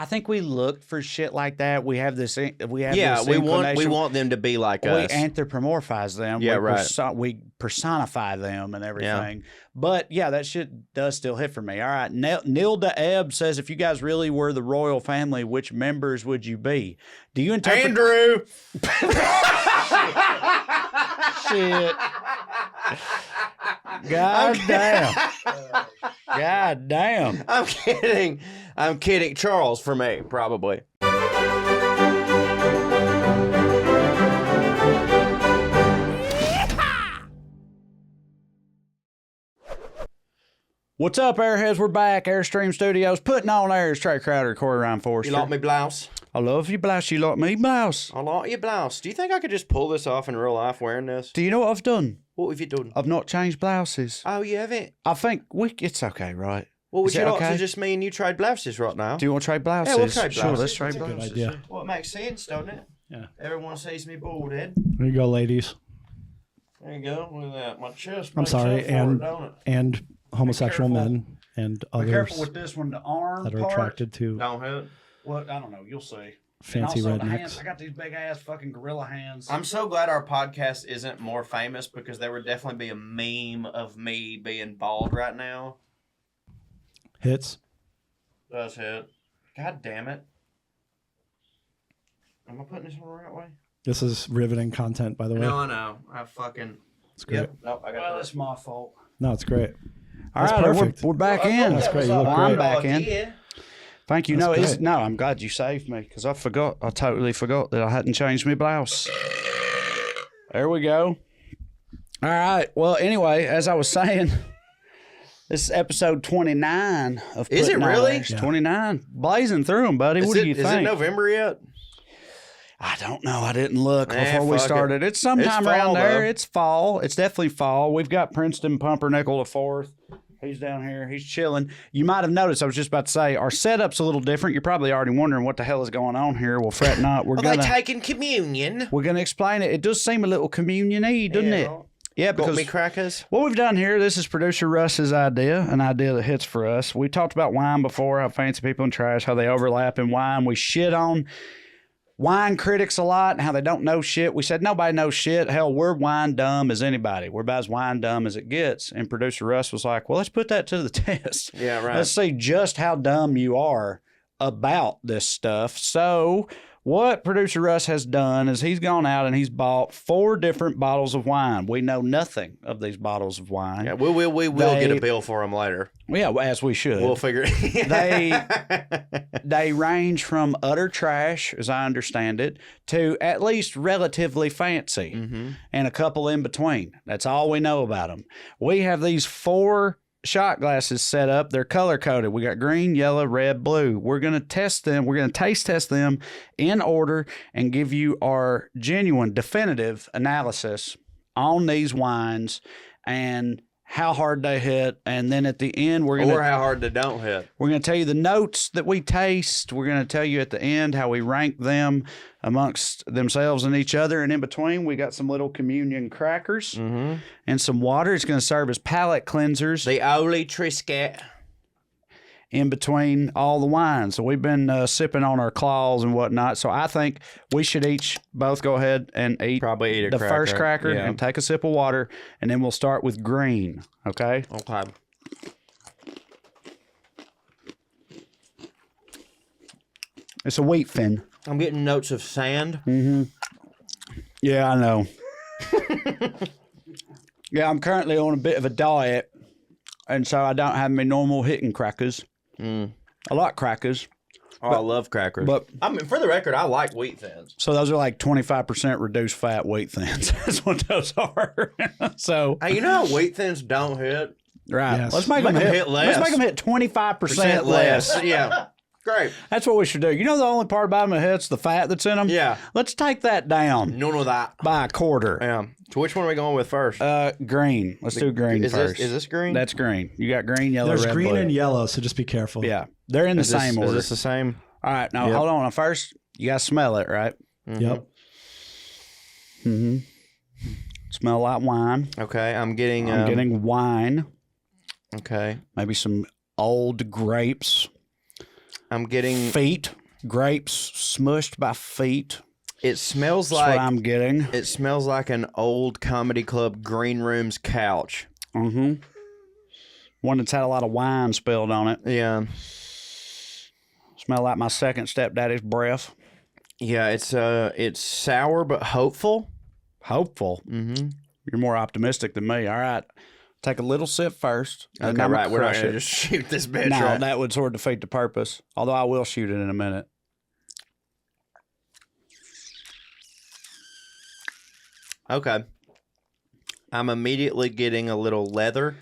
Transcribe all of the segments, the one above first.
I think we looked for shit like that. We have this. We want them to be like us. We anthropomorphize them. We personify them and everything. Yeah. But yeah, that shit does still hit for me. All right, Nilda Ebb says, if you guys really were the royal family, which members would you be? Do you interpret Andrew? Shit. God damn. God damn. I'm kidding. I'm kidding. Charles for me, probably. What's up, Airheads? We're back. Airstream Studios, putting on airs. Trae Crowder, Corey Ryan Forrester. You like me blouse? I love your blouse. You like me blouse? I like your blouse. Do you think I could just pull this off in real life wearing this? Do you know what I've done? What have you done? I've not changed blouses. Oh, you haven't? I think it's okay, right? Well, would you like to just me and you trade blouses right now? Do you want to trade blouses? Yeah, we'll trade blouses. Sure, let's trade blouses. Good idea. Well, it makes sense, doesn't it? Yeah. Everyone sees me bald head. There you go, ladies. There you go. Look at that. My chest. I'm sorry, and homosexual men and others. Be careful with this one. The arm that are attracted to. Don't hit. Well, I don't know. You'll see. Fancy rednecks. Hands, I got these big ass fucking gorilla hands. I'm so glad our podcast isn't more famous because there would definitely be a meme of me being bald right now. Hits. Does hit. God damn it. Am I putting this on the right way? This is riveting content, by the way. No, I know. I fucking. It's great. Yep. Nope, I got well, it's my fault. No, it's great. All right, we're back in. That's great. You look I'm great. back in. Thank you. That's No, I'm glad you saved me because I forgot. I totally forgot that I hadn't changed my blouse. There we go. All right. Well, anyway, as I was saying, this is episode 29 of Is it Puttin' On really? Airs. Yeah. 29. Blazing through them, buddy. What do you think? Is it November yet? I don't know. I didn't look before we started. It's sometime It's fall, around there. though. It's fall. It's definitely fall. We've got Princeton Pumpernickel IV. He's down here. He's chilling. You might have noticed, I was just about to say, our setup's a little different. You're probably already wondering what the hell is going on here. Well, fret not. Are they taking communion? We're going to explain it. It does seem a little communion-y, doesn't it? Yeah, because got me crackers. what we've done here, this is producer Russ's idea, an idea that hits for us. We talked about wine before, how fancy people and trash, how they overlap in wine. We shit on wine critics a lot and how they don't know shit. We said nobody knows shit. Hell, we're wine dumb as anybody. We're about as wine dumb as it gets. And producer Russ was like, well, let's put that to the test. Yeah, right. Let's see just how dumb you are about this stuff. So what producer Russ has done is he's gone out and he's bought 4 different bottles of wine. We know nothing of these bottles of wine. Yeah, we will get a bill for them later. Yeah, as we should. We'll figure it. They range from utter trash, as I understand it, to at least relatively fancy, and a couple in between. That's all we know about them. We have these 4 shot glasses set up. They're color coded. We got green, yellow, red, blue. We're going to test them. We're going to taste test them in order and give you our genuine, definitive analysis on these wines and how hard they hit, and then at the end we're going to, or how hard they don't hit. We're going to tell you the notes that we taste. We're going to tell you at the end how we rank them amongst themselves and each other, and in between we got some little communion crackers and some water. It's going to serve as palate cleansers. The Oli Trisket. In between all the wines. So we've been sipping on our claws and whatnot. So I think we should both go ahead and eat the first cracker and take a sip of water, and then we'll start with green. Okay? Okay. It's a wheat fin. I'm getting notes of sand. Yeah, I know. Yeah, I'm currently on a bit of a diet, and so I don't have my normal hitting crackers. I like crackers. Oh, I love crackers. But I mean, for the record, I like wheat thins. So those are like 25% reduced fat wheat thins. That's what those are. So hey, you know how wheat thins don't hit? Right. Yes. Let's make them hit less. Let's make them hit 25% less. Yeah. Great. That's what we should do. You know the only part about them that hits the fat that's in them? Yeah. Let's take that down. None of that. By a quarter. Yeah. So which one are we going with first? Green. Let's do green first. Is this green? That's green. You got green, yellow, There's red, green blue. and yellow, so just be careful. Yeah. They're in the same order. Is this the same? All right. Now, hold on. First, you got to smell it, right? Yep. Smell like wine. Okay. I'm getting wine. Okay. Maybe some old grapes. I'm getting feet, grapes smushed by feet. It smells That's like what I'm getting. It smells like an old comedy club green room's couch. Mm-hmm. One that's had a lot of wine spilled on it. Yeah. Smell like my second stepdaddy's breath. Yeah, it's sour but hopeful. Hopeful. Mm-hmm. You're more optimistic than me. All right. Take a little sip first. Okay, right. We're not going to just shoot this bitch. No, right? that would sort of defeat the purpose. Although I will shoot it in a minute. Okay. I'm immediately getting a little leather.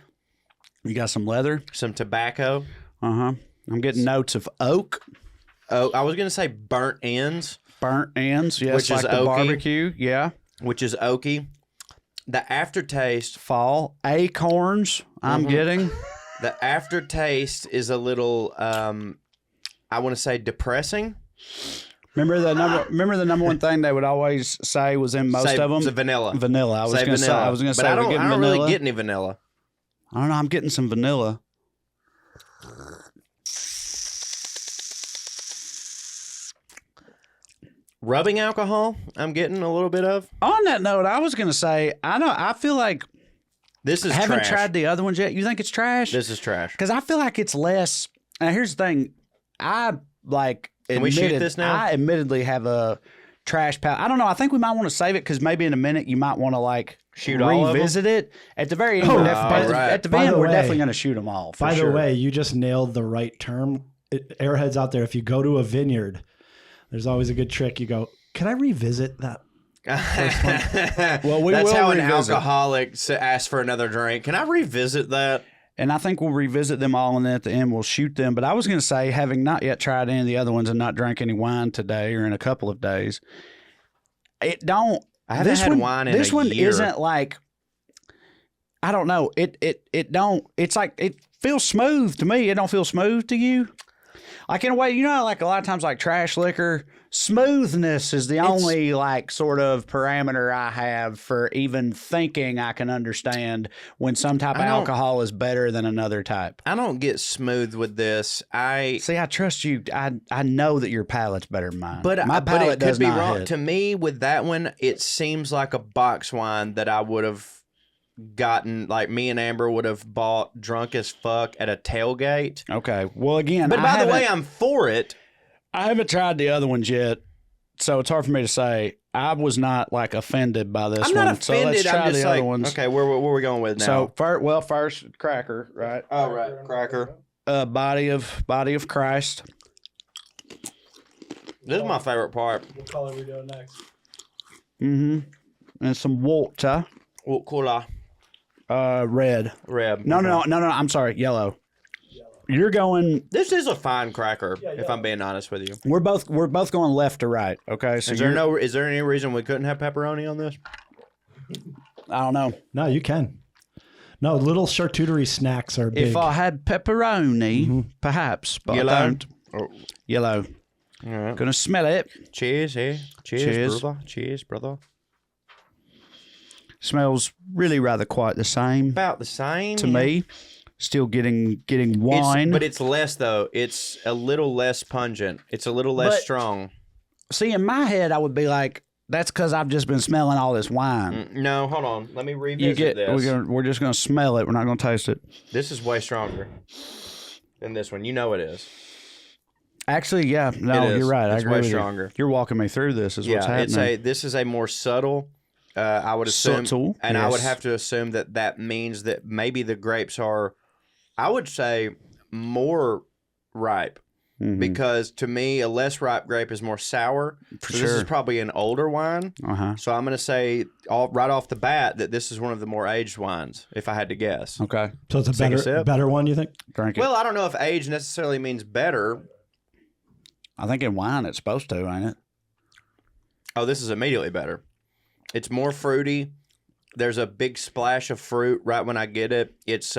You got some leather? Some tobacco. Uh-huh. I'm getting notes of oak. Oh, I was going to say burnt ends. Burnt ends, yes, which like is the oaky. barbecue, yeah. Which is oaky. The aftertaste. Fall. Acorns, I'm getting. The aftertaste is a little, I want to say depressing. Remember the number one thing they would always say was in most of them? It's vanilla. Vanilla. I was going to say But I don't really get any vanilla. I don't know. I'm getting some vanilla. Rubbing alcohol, I'm getting a little bit of. On that note, I was going to say, I feel like this is I haven't trash. tried the other ones yet. You think it's trash? This is trash. Because I feel like it's less. Now, here's the thing. Can we shoot this now? I admittedly have a trash pal. I don't know. I think we might want to save it because maybe in a minute you might want to shoot all of them? revisit it. At the very end, Oh, we're right. at the By end, the we're way- definitely going to shoot them all. By sure. the way, you just nailed the right term. Airheads out there, if you go to a vineyard, there's always a good trick. You go, can I revisit that? Well, we That's will how an revisit. alcoholic asks for another drink. Can I revisit that? And I think we'll revisit them all, and then at the end we'll shoot them. But I was going to say, having not yet tried any of the other ones and not drank any wine today or in a couple of days, it don't. I haven't had wine in this a one year. isn't like. I don't know. It don't. It's like it feels smooth to me. It don't feel smooth to you. Like in a way, like a lot of times, like trash liquor, smoothness is the only like sort of parameter I have for even thinking I can understand when some type of alcohol is better than another type. I don't get smooth with this. See, I trust you. I know that your palate's better than mine. But my palate it does could be not wrong. hit. To me, with that one, it seems like a box wine that I would have gotten, like me and Amber would have bought drunk as fuck at a tailgate. Okay. Well, again, But by the way, I'm for it. I haven't tried the other ones yet, so it's hard for me to say. I was not like offended by this I'm one. not So let's offended. try I'm just the like, other ones. okay, where are we going with now? So first cracker, right? Oh, right, cracker. Body of Christ. This is my favorite part. What color are we doing next? Mm-hmm. And some water. What color? Red. Red. No. I'm sorry, yellow. You're going. This is a fine cracker, if I'm being honest with you. We're both going left to right. Okay. So Is there any reason we couldn't have pepperoni on this? I don't know. No, you can. No, little charcuterie snacks are big. If I had pepperoni, perhaps, but Yellow? I don't. Oh. Yellow. All right. Gonna smell it. Cheers, here. Cheers. Brother. Cheers, brother. Smells really rather quite the same About the same to me. Still getting wine. But it's less though. It's a little less pungent. It's a little less strong. See, in my head, I would be like, that's because I've just been smelling all this wine. No, hold on. Let me revisit this. We're just gonna smell it. We're not gonna taste it. This is way stronger than this one. You know it is. Actually, yeah, no, It is. you're right. I It's agree way with stronger. you. You're walking me through this. Is what's happening. This is a more subtle. I would assume, Subtle, and I would yes. have to assume that means that maybe the grapes are, I would say, more ripe. Mhm. Because to me, a less ripe grape is more sour. For So this is sure. probably an older wine. Uh-huh. So I'm going to say right off the bat that this is one of the more aged wines, if I had to guess. Okay. So it's a Take a sip. better one, you think? Drink it. Well, I don't know if age necessarily means better. I think in wine it's supposed to, ain't it? Oh, this is immediately better. It's more fruity. There's a big splash of fruit right when I get it. It's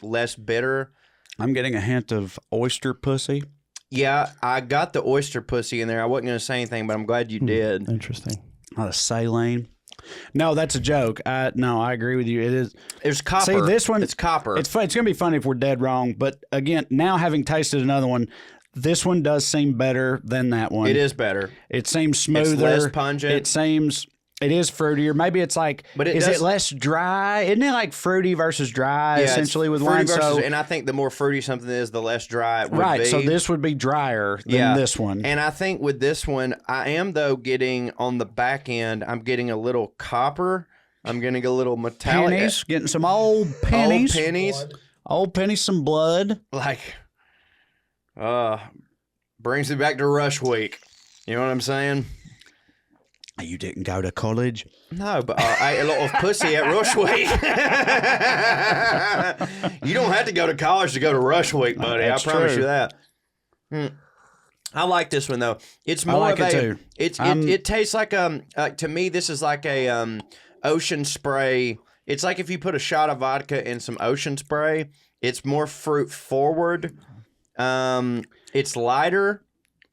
less bitter. I'm getting a hint of oyster pussy. Yeah, I got the oyster pussy in there. I wasn't going to say anything, but I'm glad you did. Interesting. Not a saline. No, that's a joke. I agree with you. It is. There's copper. See, this one, it's copper. It's fun. It's gonna be funny if we're dead wrong. But again, now having tasted another one, this one does seem better than that one. It is better. It seems smoother. It's less pungent. It is fruitier. Maybe it's like, but is it less dry? Isn't it like fruity versus dry essentially with wine? And I think the more fruity something is, the less dry it would be. Right, so this would be drier than this one. And I think with this one, I am, though, getting on the back end, I'm getting a little copper. I'm getting a little metallic. Pennies, getting some old pennies. Old pennies. Old pennies, some blood. Like, brings me back to Rush Week. You know what I'm saying? You didn't go to college? No, but I ate a lot of pussy at Rush Week. You don't have to go to college to go to Rush Week, buddy. I promise you that. I like this one though. It's more I like of it a. too. It tastes like to me this is like a ocean spray. It's like if you put a shot of vodka in some ocean spray. It's more fruit forward. It's lighter.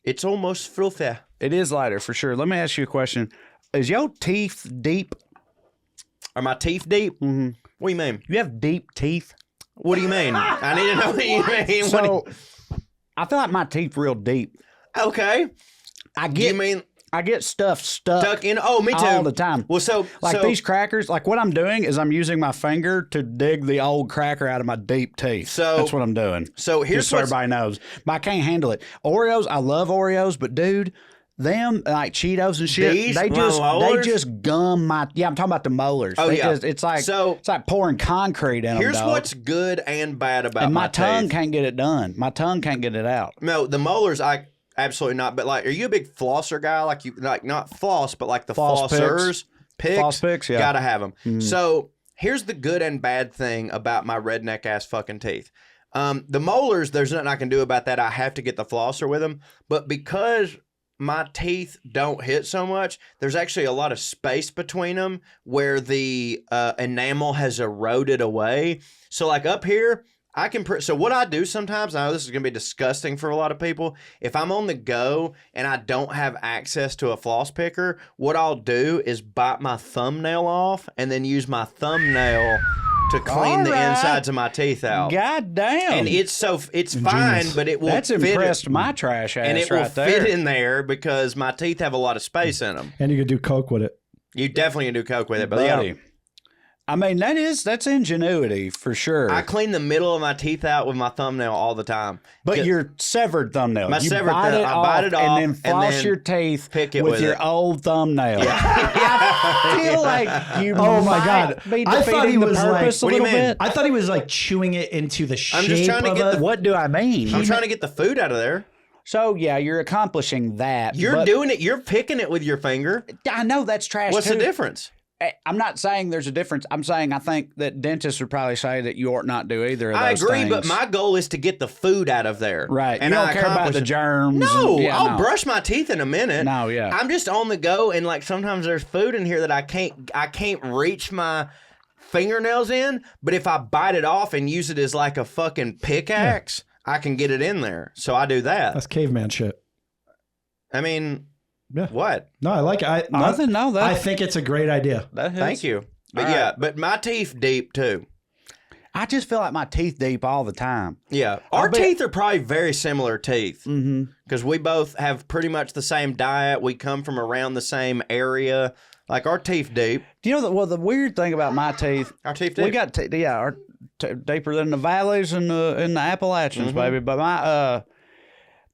It's almost frothy. It is lighter for sure. Let me ask you a question. Is your teeth deep? Are my teeth deep? Mm-hmm. What do you mean? You have deep teeth? What do you mean? I need to know what you mean. So, I feel like my teeth real deep. Okay. I get stuff stuck in. Oh, me too. All the time. Well, so these crackers, like what I'm doing is I'm using my finger to dig the old cracker out of my deep teeth. So that's what I'm doing. So here's what everybody knows. But I can't handle it. Oreos, I love Oreos, but dude, them like Cheetos and shit, they just gum my. Yeah, I'm talking about the molars. Oh yeah, it's like pouring concrete in them. Here's what's good and bad about my tongue teeth. Can't get it done. My tongue can't get it out. No, the molars, absolutely not. But like, are you a big flosser guy? Like you like not floss, but like the flossers, picks. Floss picks, yeah, gotta have them. So here's the good and bad thing about my redneck ass fucking teeth. The molars, there's nothing I can do about that. I have to get the flosser with them. But because my teeth don't hit so much, there's actually a lot of space between them where the enamel has eroded away. So like up here, I can. So what I do sometimes, I know this is going to be disgusting for a lot of people. If I'm on the go and I don't have access to a floss picker, what I'll do is bite my thumbnail off and then use my thumbnail to clean the insides of my teeth out. God damn. And it's fine, but it will That's impressed my trash ass. And it will fit in there because my teeth have a lot of space in them. And you could do coke with it. You definitely can do coke with it, but Buddy. yeah. I mean, that's ingenuity for sure. I clean the middle of my teeth out with my thumbnail all the time. But your severed thumbnail. My severed thumbnail. I bite it off and then floss your teeth with your old thumbnail. Yeah. I feel like you be I thought he was like, what do you mean? I thought he was like chewing it into the shape. I'm just trying to get what do I mean? I'm trying to get the food out of there. So, yeah, you're accomplishing that. You're doing it. You're picking it with your finger. I know that's trash. What's the difference? I'm not saying there's a difference. I'm saying I think that dentists would probably say that you ought not do either of those I agree, things. but my goal is to get the food out of there. Right. And you don't care about the germs. No, I'll brush my teeth in a minute. No, yeah. I'm just on the go, and like sometimes there's food in here that I can't reach my fingernails in, but if I bite it off and use it as like a fucking pickaxe, I can get it in there. So I do that. That's caveman shit. I mean... Yeah. What? No, I like it. I think it's a great idea. Thank you. But but my teeth deep too. I just feel like my teeth deep all the time. Yeah. Our teeth are probably very similar teeth. Because we both have pretty much the same diet. We come from around the same area. Like our teeth deep. Do you know the weird thing about my teeth? Our teeth deep. We got deeper than the valleys and the Appalachians, baby. But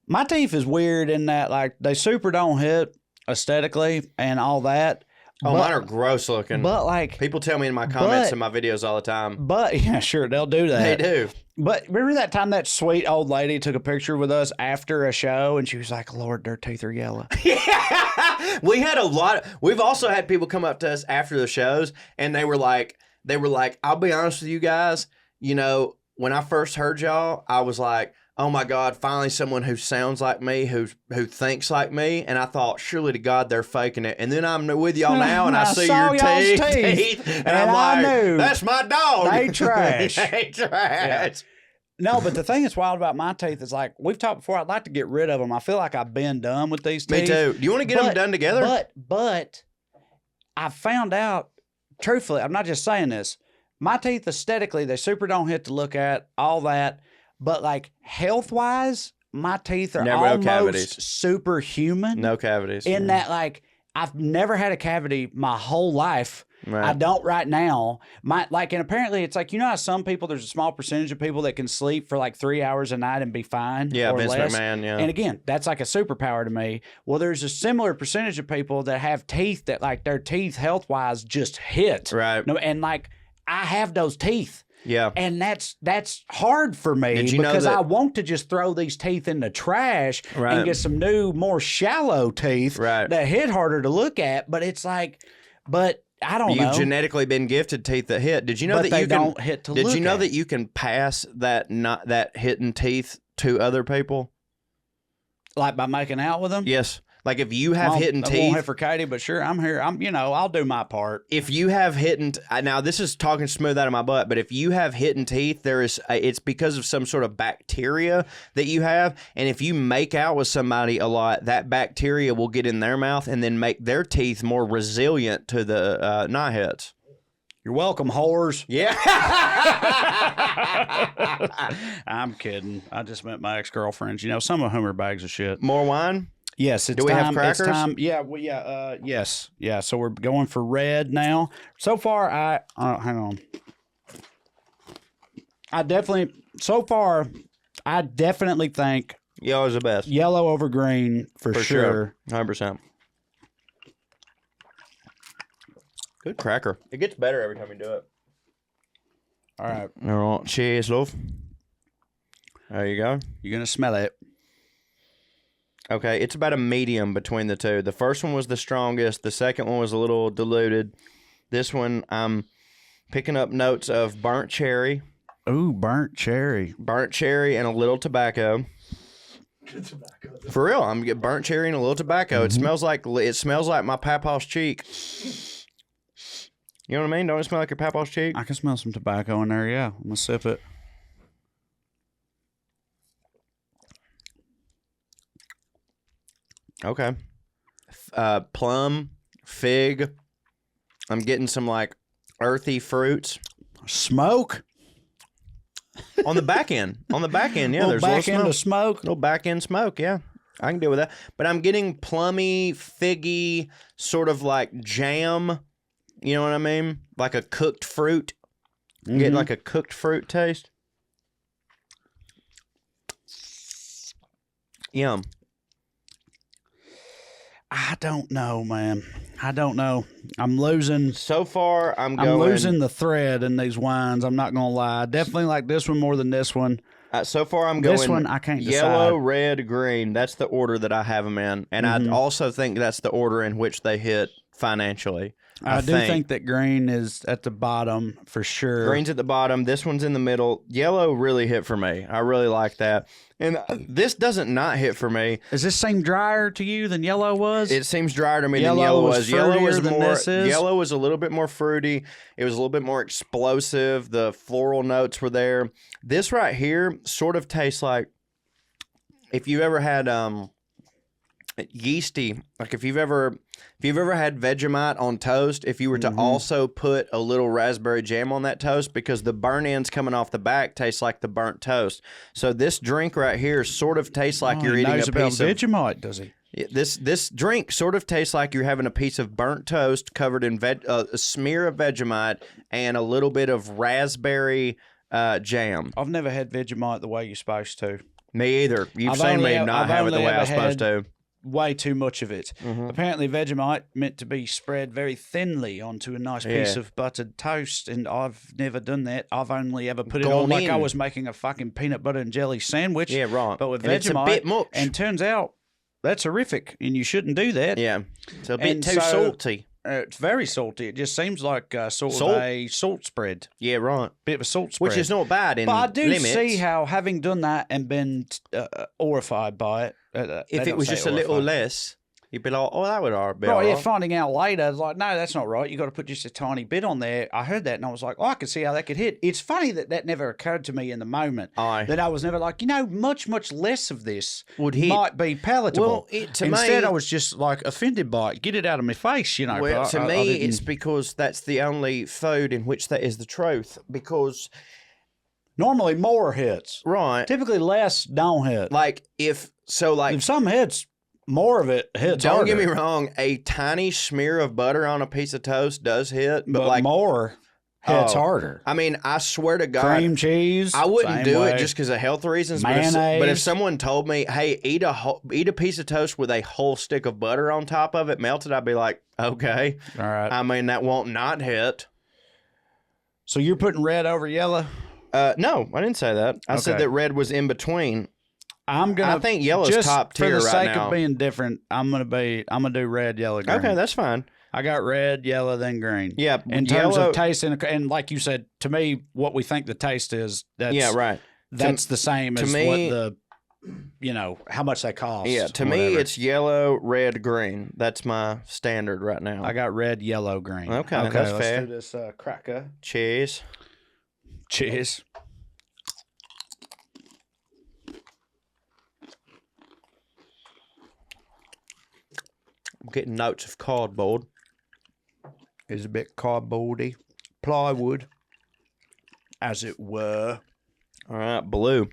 my teeth is weird in that, like, they super don't hit aesthetically and all that. Oh, mine are gross looking. But, like... People tell me in my comments in my videos all the time. But, yeah, sure, they'll do that. They do. But remember that time that sweet old lady took a picture with us after a show and she was like, Lord, their teeth are yellow. Yeah. We had a lot. We've also had people come up to us after the shows and they were like, I'll be honest with you guys, you know, when I first heard y'all, I was like, oh my God, finally someone who sounds like me, who thinks like me. And I thought, surely to God, they're faking it. And then I'm with y'all now and I see your teeth. And I'm like, that's my dog. They trash. They trash. Yeah. No, but the thing that's wild about my teeth is like, we've talked before, I'd like to get rid of them. I feel like I've been done with these teeth. Me too. Do you want to get them done together? But I found out, truthfully, I'm not just saying this, my teeth aesthetically, they super don't hit to look at, all that. But like health-wise, my teeth are Never no almost cavities. superhuman. No cavities. In that, like, I've never had a cavity my whole life. Right. I don't right now. And apparently it's like, you know how some people, there's a small percentage of people that can sleep for like 3 hours a night and be fine. Yeah, or Vince less. McMahon, yeah. And again, that's like a superpower to me. Well, there's a similar percentage of people that have teeth that, like, their teeth health wise just hit. Right. No, and like, I have those teeth. Yeah. And that's hard for me Did you know because that- I want to just throw these teeth in the trash Right. and get some new, more shallow teeth Right. that hit harder to look at. But it's like, I don't know. You've genetically been gifted teeth that hit. Did you know But that they you can? don't hit to Did look you know at. that you can pass that hitting teeth to other people? Like by making out with them? Yes. Like if you have hidden I won't teeth. have for Katie, but sure, I'm here. I'll do my part. If you have hidden, now this is talking smooth out of my butt, but if you have hidden teeth, it's because of some sort of bacteria that you have, and if you make out with somebody a lot, that bacteria will get in their mouth and then make their teeth more resilient to the knotheads. You're welcome, whores. Yeah. I'm kidding. I just met my ex-girlfriends. Some of whom are bags of shit. More wine? Yes, it's Do we time. have crackers? It's time. Yeah, yes. Yeah, so we're going for red now. So far, hang on. I definitely think Yellow's the best. yellow over green for sure. 100%. Good cracker. It gets better every time you do it. All right. All right. Cheers, love. There you go. You're going to smell it. Okay, it's about a medium between the two. The first one was the strongest. The second one was a little diluted. This one, I'm picking up notes of burnt cherry. Ooh, burnt cherry. Burnt cherry and a little tobacco. For real, I'm getting burnt cherry and a little tobacco. Mm-hmm. It smells like my papa's cheek. You know what I mean? Don't it smell like your papa's cheek? I can smell some tobacco in there, yeah. I'm going to sip it. Okay. Plum, fig. I'm getting some like earthy fruits. Smoke? On the back end. On the back end, yeah. Little There's back a end little of smoke. little back end smoke, yeah. I can deal with that. But I'm getting plummy, figgy, sort of like jam. You know what I mean? Like a cooked fruit. I'm getting like a cooked fruit taste. Yum. I don't know, man. I don't know. I'm losing. So far, I'm I'm losing the thread in these wines. I'm not gonna lie. Definitely like this one more than this one. So far, I'm going This one I can't yellow, decide. red, green. That's the order that I have them in. And I also think that's the order in which they hit financially. I do think that green is at the bottom for sure. Green's at the bottom. This one's in the middle. Yellow really hit for me. I really like that. And this doesn't not hit for me. Does this seem drier to you than yellow was? It seems drier to me Yellow than yellow was was. Yellow was fruitier than more. this is? Yellow was a little bit more fruity. It was a little bit more explosive. The floral notes were there. This right here sort of tastes like if you ever had yeasty, like if you've ever had Vegemite on toast, if you were to also put a little raspberry jam on that toast, because the burnt ends coming off the back taste like the burnt toast. So this drink right here sort of tastes like you're he eating knows a about piece of Vegemite, does he? this drink sort of tastes like you're having a piece of burnt toast covered in a smear of Vegemite and a little bit of raspberry jam. I've never had Vegemite the way you're supposed to. Me either. You've I've seen only- me not I've have it the only way I ever was supposed had- to. Way too much of it. Apparently, Vegemite meant to be spread very thinly onto a nice piece of buttered toast, and I've never done that. I've only ever put it on Gone like I in. was making a fucking peanut butter and jelly sandwich. Yeah, right. But with And it's a Vegemite, bit much. and turns out that's horrific, and you shouldn't do that. Yeah, it's a bit And too so- salty. It's very salty. It just seems like sort Salt? of a salt spread, Yeah, right. bit of a salt spread. Which is not bad in But I do limits. see how, having done that and been horrified by it, If it was just a little less, you'd be like, "Oh, that would be Right, all yeah, right." finding out later, it's like, no, that's not right. You got to put just a tiny bit on there. I heard that and I was like, oh, I could see how that could hit. It's funny that never occurred to me in the moment. Aye. That I was never like, much less of this Would hit. might be palatable. Well, to Instead, me- I was just like offended by it. Get it out of my face, Well, but to I me, didn't- it's because that's the only food in which that is the truth. Because Normally more hits. Right. Typically less don't hit. Like if some hits, more of it hits. Don't harder. get me wrong, a tiny smear of butter on a piece of toast does hit, but like more hits harder. I mean, I swear to God, Cream cheese. I wouldn't same do way. it just because of health reasons. Mayonnaise. But if someone told me, "Hey, eat a piece of toast with a whole stick of butter on top of it, melted," I'd be like, "Okay." All right. I mean, that won't not hit. So you're putting red over yellow? No, I didn't say that. I said Okay. that red was in between. I think yellow's just top tier for the right sake now. of being different. I'm gonna do red, yellow, green. Okay, that's fine. I got red, yellow, then green. Yeah, In terms yellow, of taste, and like you said, to me, what we think the taste is, that's yeah, right. That's the same to as me- what how much they cost. Yeah, to or me, whatever. it's yellow, red, green. That's my standard right now. I got red, yellow, green. Okay, that's let's fair. do this cracker. Cheese. Cheers. I'm getting notes of cardboard. Is a bit cardboardy, plywood, as it were. All right, blue.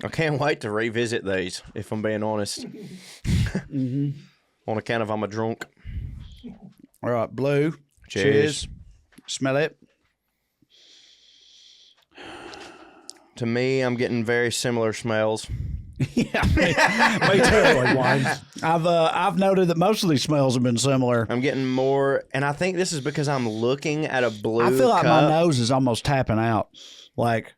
I can't wait to revisit these, if I'm being honest. On account of I'm a drunk. All right, blue. Cheers. Smell it. To me, I'm getting very similar smells. Yeah, me too. Like wine. I've noted that most of these smells have been similar. I'm getting more, and I think this is because I'm looking at a blue I feel like my cup. nose is almost tapping out. Like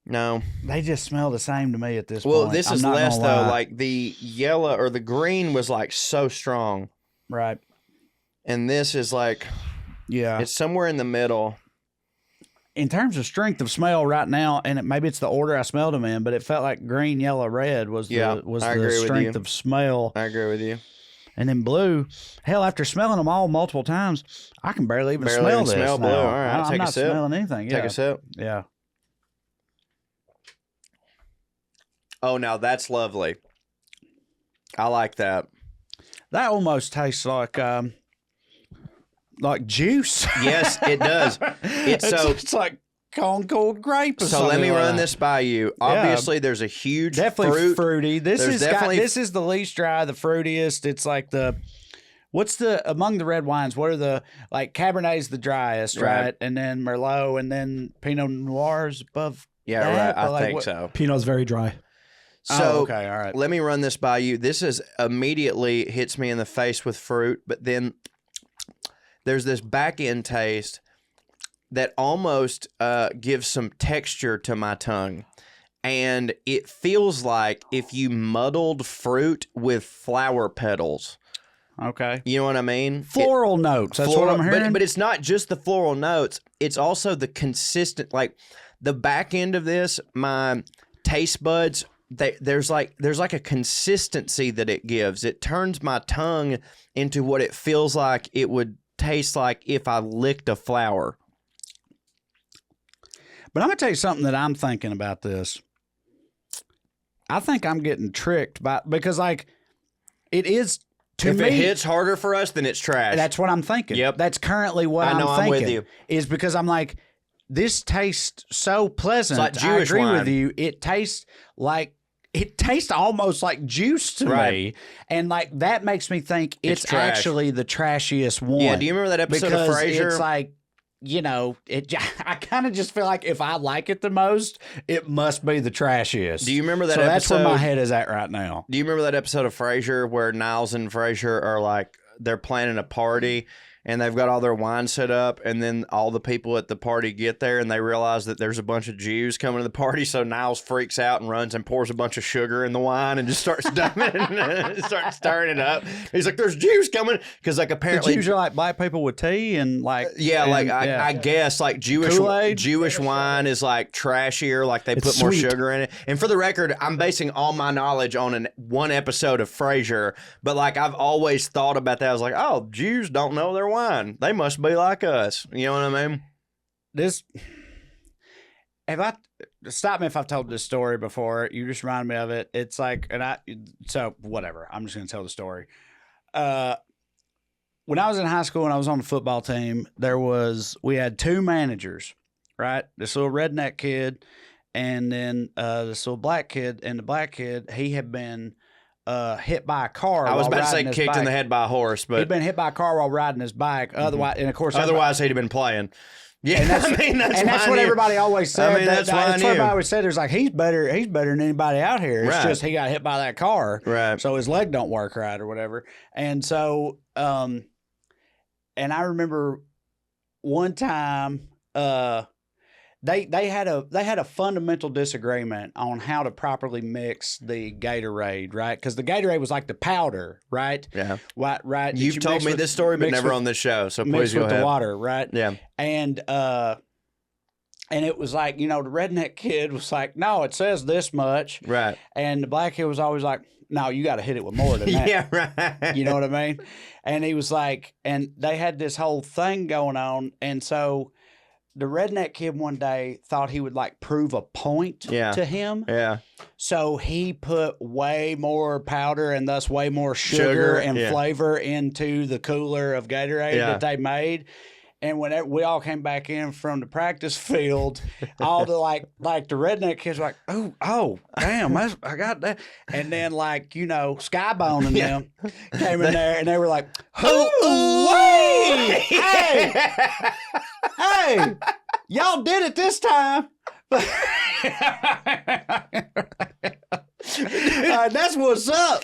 No. they just smell the same to me at this Well, point. this I'm is not less, gonna though. lie. Like, the yellow or the green was, like, so strong. Right. And this is, like, Yeah. it's somewhere in the middle. In terms of strength of smell right now, and maybe it's the order I smelled them in, but it felt like green, yellow, red was Yeah, the I agree with strength you. of smell. I agree with you. And then blue, hell, after smelling them all multiple times, I can barely even Barely smell even this smell blue. now. All right, I'm take a not sip. smelling anything. Take Yeah. a sip. Yeah. Oh, now that's lovely. I like that. That almost tastes like juice. Yes, it does. It's like Concord grape or So something let me like run that. this by you. Obviously, there's a huge Definitely fruit. fruity. There's definitely- This is the least dry, the fruitiest. It's like among the red wines, what are Cabernet's the driest, right? And then Merlot, and then Pinot Noir's above. Yeah, that? right. Or I like think what- so. Pinot's very dry. So okay, all right. let me run this by you. This is immediately hits me in the face with fruit, but then there's this back end taste that almost gives some texture to my tongue. And it feels like if you muddled fruit with flower petals. Okay. You know what I mean? Floral notes. That's what I'm hearing. But it's not just the floral notes. It's also the consistent, like the back end of this, my taste buds, there's like a consistency that it gives. It turns my tongue into what it feels like it would taste like if I licked a flower. But I'm going to tell you something that I'm thinking about this. I think I'm getting tricked because it is to If me. it hits harder for us, then it's trash. That's what I'm thinking. Yep. That's currently what I know, I'm I'm thinking. with you. Is because I'm like, this tastes so pleasant. It's like Jewish I agree wine. with you. It tastes almost like juice to Right. me. And like that makes me think it's trash. actually the trashiest one. Yeah, do you remember that episode because of Frasier? It's like, I kind of just feel like if I like it the most, it must be the trashiest. Do you remember that so that's where my episode- head is at right now. Do you remember that episode of Frasier where Niles and Frasier are like, they're planning a party and they've got all their wine set up, and then all the people at the party get there and they realize that there's a bunch of Jews coming to the party, so Niles freaks out and runs and pours a bunch of sugar in the wine and just starts dumping and starts stirring it up. He's like, there's Jews coming, because like The apparently Jews are like black people with tea and like I guess like Kool-Aid? Jewish wine is like trashier, like they It's put more sweet. sugar in it. And for the record, I'm basing all my knowledge on one episode of Frasier, but like I've always thought about that. I was like, oh, Jews don't know their wine. They must be like us. You know what I mean? Stop me if I've told this story before. You just remind me of it. It's like, so whatever. I'm just going to tell the story. when I was in high school and I was on the football team, we had 2 managers, right? This little redneck kid and then this little black kid. And the black kid, he had been hit by a car. I was about to say kicked bike. in the head by a horse, but he'd been hit by a car while riding his bike. Otherwise, and of course, otherwise he'd have been playing. Yeah, and that's what everybody always said. I mean, that's what everybody always said. There's like he's better than anybody out here. It's Right. just he got hit by that car, Right. so his leg don't work right or whatever. And so, and I remember one time, they had a fundamental disagreement on how to properly mix the Gatorade, right? Because the Gatorade was like the powder, right? Yeah. Right. You've told me this story, but never on this show. So please mixed go with ahead. the water, right? Yeah. And it was like, the redneck kid was like, no, it says this much. Right. And the black kid was always like, no, you got to hit it with more than that. Yeah, right. You know what I mean? And he was like, and they had this whole thing going on. And so the redneck kid one day thought he would like prove a point to him. Yeah. So he put way more powder and thus way more sugar and flavor into the cooler of Gatorade that they made. And when we all came back in from the practice field, all the like the redneck kids were like, oh, damn, I got that. And then Skybone and them came in there and they were like, wait, hey, y'all did it this time. That's what's up.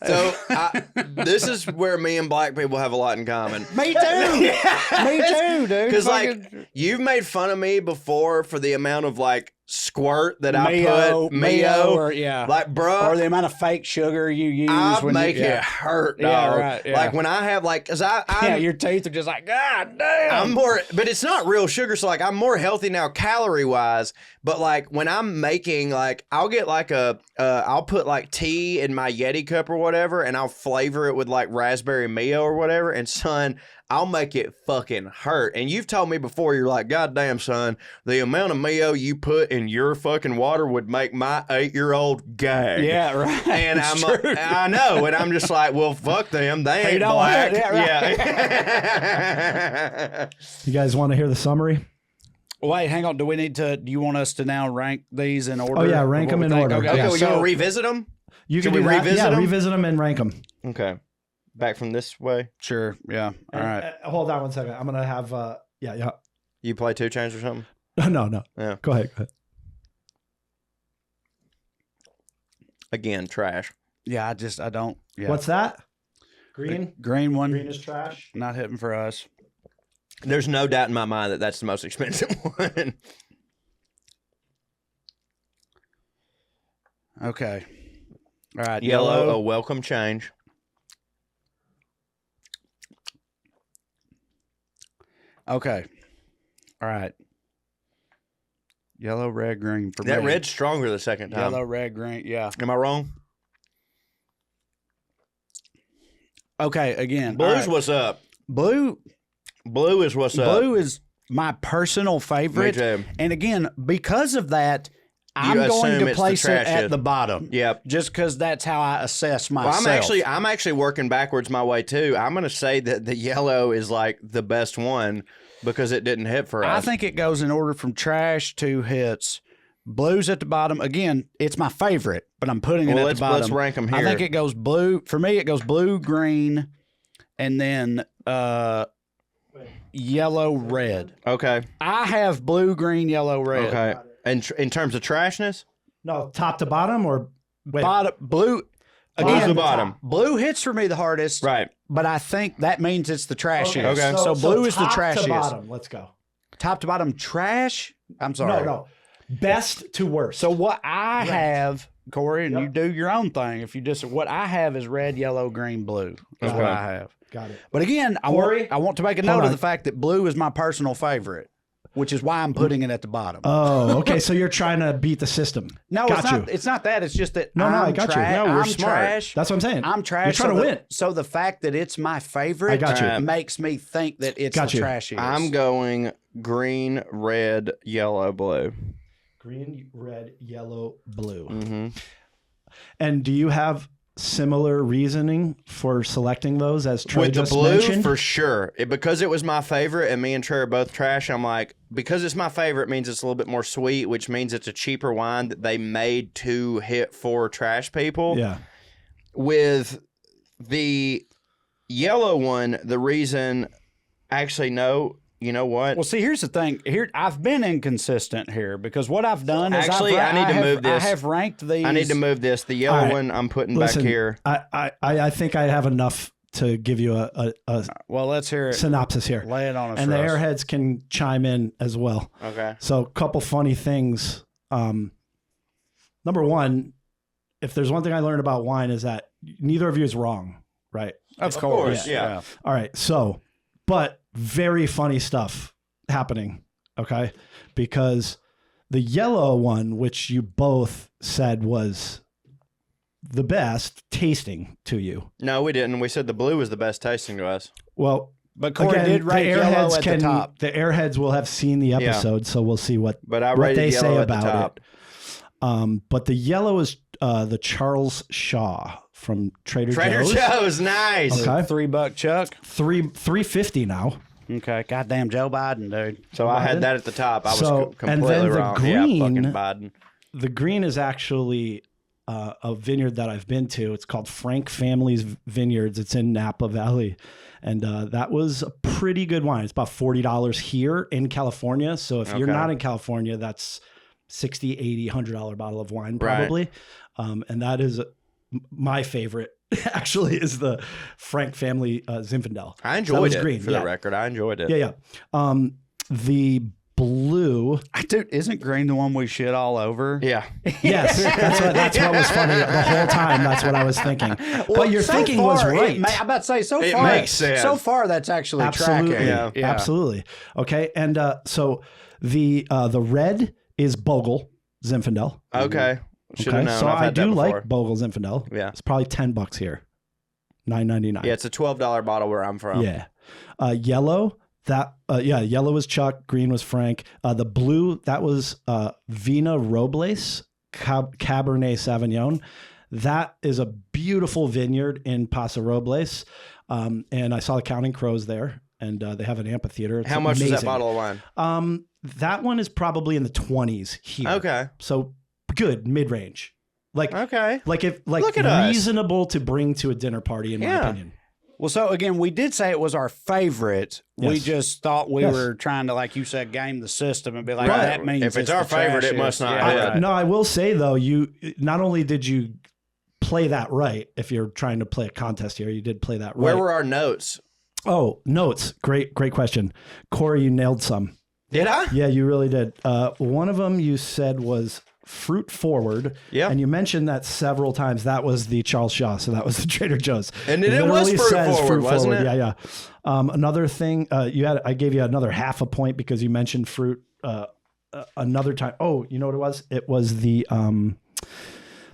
So this is where me and black people have a lot in common. Me too. Me too, dude. Because you've made fun of me before for the amount of squirt that I put Mio, or bruh, or the amount of fake sugar you use. I when make it hurt, dog. Yeah, right. Yeah. When I have cause your teeth are just like, God damn. I'm more, but it's not real sugar. So I'm more healthy now calorie wise. But when I'm making I'll get I'll put tea in my Yeti cup or whatever, and I'll flavor it with raspberry Mio or whatever. And son, I'll make it fucking hurt. And you've told me before, you're like, God damn, son, the amount of Mio you put in your fucking water would make my 8-year-old gag. Yeah, right. And I know. And I'm just like, well, fuck them. They ain't black. Yeah. You guys want to hear the summary? Wait, hang on. Do you want us to now rank these in order? Oh, yeah, rank them in order. Okay, Yeah, we're going to revisit them? Should we revisit them? Yeah, revisit them and rank them. Okay. Back from this way? Sure, yeah. All right. Hold on one second. I'm going to have, yeah. You play 2 Chainz or something? No. Yeah. Go ahead. Again, trash. Yeah, I don't. Yeah. What's that? Green? Green one. Green is trash. Not hitting for us. There's no doubt in my mind that that's the most expensive one. Okay. All right. Yellow, a welcome change. Okay. All right. Yellow, red, green for me. That red's stronger the second time. Yellow, red, green. Yeah. Am I wrong? Okay. Again. Blue's what's up. Blue is what's up. Blue is my personal favorite. Me too. And again, because of that, I'm going to place it at the bottom. Yep. Just because that's how I assess myself. Well, I'm actually working backwards my way too. I'm going to say that the yellow is the best one because it didn't hit for us. I think it goes in order from trash to hits. Blue's at the bottom. Again, it's my favorite, but I'm putting it at the bottom. Let's rank them here. I think it goes blue. For me, it goes blue, green, and then yellow, red. Okay. I have blue, green, yellow, red. Okay. And in terms of trashness? No, top to bottom or wait. Bottom, blue. Blue's Again, the bottom. Blue hits for me the hardest. Right. But I think that means it's the trashiest. Okay. So blue is the top trashiest. to bottom. Let's go. Top to bottom trash? I'm sorry. No. Best to worst. So what I have, Corey, and you do your own thing. If you just what I have is red, yellow, green, blue. That's what I have. Got it. But again, I want to make a note of the fact that blue is my personal favorite, which is why I'm putting it at the bottom. Oh, okay. So you're trying to beat the system. No, it's not that. It's just that I got you. No, we're I'm smart. trash. That's what I'm saying. I'm trash. You're trying to win. So the fact that it's my favorite makes me think that it's the trashiest. I'm going green, red, yellow, blue. Green, red, yellow, blue. Mm-hmm. And do you have similar reasoning for selecting those as Trae With the just blue, mentioned? for sure. Because it was my favorite, and me and Trey are both trash, I'm like, because it's my favorite means it's a little bit more sweet, which means it's a cheaper wine that they made to hit for trash people. Yeah. With the yellow one, the reason, actually, no, you know what? Well, see, here's the thing. Here, I've been inconsistent here because what I've done is Actually, I need to move this. I have ranked these. I need to move this. The yellow right. one I'm putting Listen, back here. I think I have enough to give you a Well, let's hear it. synopsis here. Lay it on us. And the Russ. airheads can chime in as well. Okay. So, a couple funny things. Number one, if there's one thing I learned about wine is that neither of you is wrong, right? Of course, course, yeah. All right. So, but very funny stuff happening. Okay. Because the yellow one, which you both said was the best tasting to you. No, we didn't. We said the blue was the best tasting to us. Well, But Corey again, did rate yellow at the top. The airheads will have seen the episode, so we'll see what But I what rated they yellow say at the about top. it. But the yellow is the Charles Shaw from Trader Joe's. Trader Joe's, nice. Okay. $3 Chuck. $3.50 now. Okay. Goddamn Joe Biden, dude. So I had that at the top. I was So, and completely then the wrong. green- Yeah, fucking Biden. The green is actually a vineyard that I've been to. It's called Frank Family's Vineyards. It's in Napa Valley. And that was a pretty good wine. It's about $40 here in California. So if you're Okay. not in California, that's $60, $80, $100 bottle of wine Right. probably. And that is my favorite, actually, is the Frank Family Zinfandel. I That enjoyed was it, green, for yeah. the record. I enjoyed it. Yeah, yeah. The blue. Dude, isn't green the one we shit all over? Yeah. Yes, that's what was funny the whole time. That's what I was thinking. But your so thinking far, was right. I'm about to say, so It far, makes sense. So far, that's actually Absolutely, tracking. Yeah. absolutely. Okay, and so the red is Bogle Zinfandel. Okay. Should have known. so I've I had that do before. like Bogle Zinfandel. Yeah. It's probably $10 here, $9.99. Yeah, it's a $12 bottle where I'm from. Yeah. Yellow. Yellow was Chuck, green was Frank. The blue, that was Vina Robles Cabernet Sauvignon. That is a beautiful vineyard in Paso Robles. And I saw the Counting Crows there, and they have an amphitheater. It's How much is that amazing. bottle of wine? That one is probably in the 20s here. Okay. So good, mid-range. Like Okay. like Look at us. reasonable to bring to a dinner party, in my Yeah. opinion. Well, so again, we did say it was our favorite. We Yes. just thought we Yes. were trying to, like you said, game the system and be like, Right. that means If it's our the favorite, it trashiest. must not Yeah, be. right. No, I will say though, you not only did you play that right, if you're trying to play a contest here, you did play that right. Where were our notes? Oh, notes. Great question. Corey, you nailed some. Did I? Yeah, you really did. One of them you said was fruit forward. Yeah. And you mentioned that several times. That was the Charles Shaw. So that was the Trader Joe's. And it was literally fruit says forward, wasn't it? Yeah, yeah. Another thing, I gave you another half a point because you mentioned fruit another time. Oh, you know what it was? It was the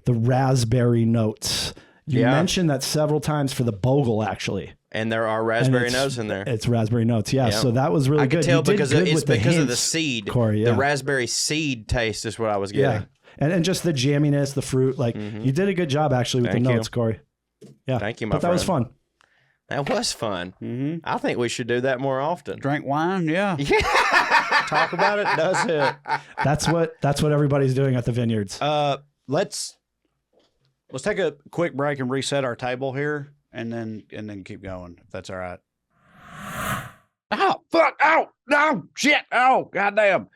raspberry notes. You Yeah. mentioned that several times for the Bogle, actually. And there are raspberry And notes in there. It's raspberry notes, yeah. Yeah. So that was really I good. could tell You did because good it's with the because of the hints, seed. Corey, The yeah. raspberry seed taste is what I was Yeah, getting. and just the jamminess, the fruit. Like you did a good job actually with Thank the you. notes, Corey. Yeah, Thank you, my But that was friend. fun. That was fun. Mhm. I think we should do that more often. Drink wine, yeah. Talk about it, does it. That's what everybody's doing at the vineyards. Let's take a quick break and reset our table here, and then keep going if that's all right. Oh fuck! Oh no! Shit! Oh goddamn!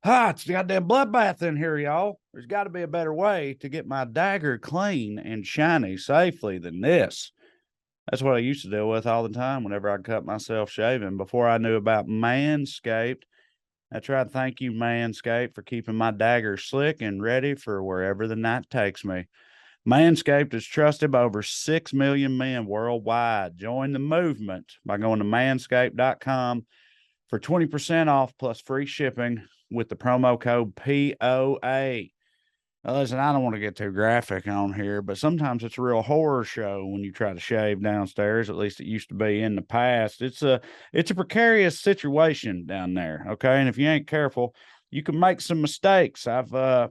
It's a goddamn bloodbath in here, y'all. There's got to be a better way to get my dagger clean and shiny safely than this. That's what I used to deal with all the time whenever I cut myself shaving. Before I knew about Manscaped, that's right. Thank you, Manscaped, for keeping my dagger slick and ready for wherever the night takes me. Manscaped is trusted by over 6 million men worldwide. Join the movement by going to manscaped.com for 20% off plus free shipping with the promo code POA. Now, listen, I don't want to get too graphic on here, but sometimes it's a real horror show when you try to shave downstairs. At least it used to be in the past. It's a precarious situation down there, okay? And if you ain't careful, you can make some mistakes. I've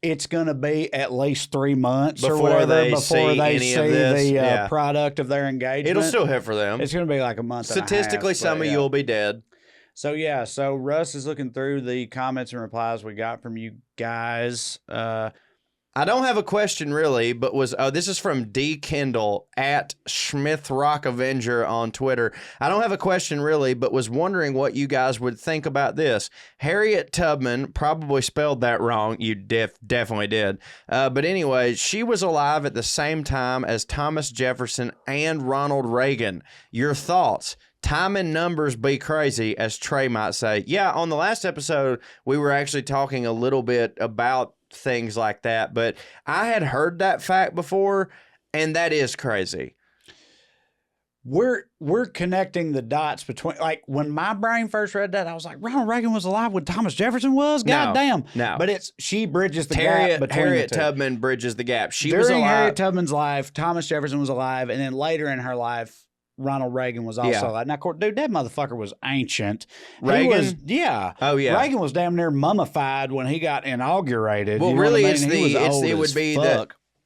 it's going to be at least 3 months or Before whatever they before see they any see of this. the Yeah. product of their engagement. It'll still hit for them. It's going to be like a month. Statistically, and a half, some of you will be dead. So yeah, so Russ is looking through the comments and replies we got from you guys. I don't have a question really, but this is from D Kendall at Schmith Rock Avenger on Twitter. I don't have a question really, but was wondering what you guys would think about this. Harriet Tubman, probably spelled that wrong. You definitely did. But anyway, she was alive at the same time as Thomas Jefferson and Ronald Reagan. Your thoughts? Time and numbers be crazy, as Trae might say. Yeah, on the last episode, we were actually talking a little bit about things like that, but I had heard that fact before, and that is crazy. We're connecting the dots between, like, when my brain first read that, I was like, Ronald Reagan was alive when Thomas Jefferson was? God damn. No. But she bridges the gap between Harriet the two. Tubman bridges the gap. She During was alive. Harriet Tubman's life, Thomas Jefferson was alive, and then later in her life, Ronald Reagan was also alive. Now, dude, that motherfucker was ancient. Reagan? Oh, yeah. Reagan was damn near mummified when he got inaugurated. Well, You know really, what I mean?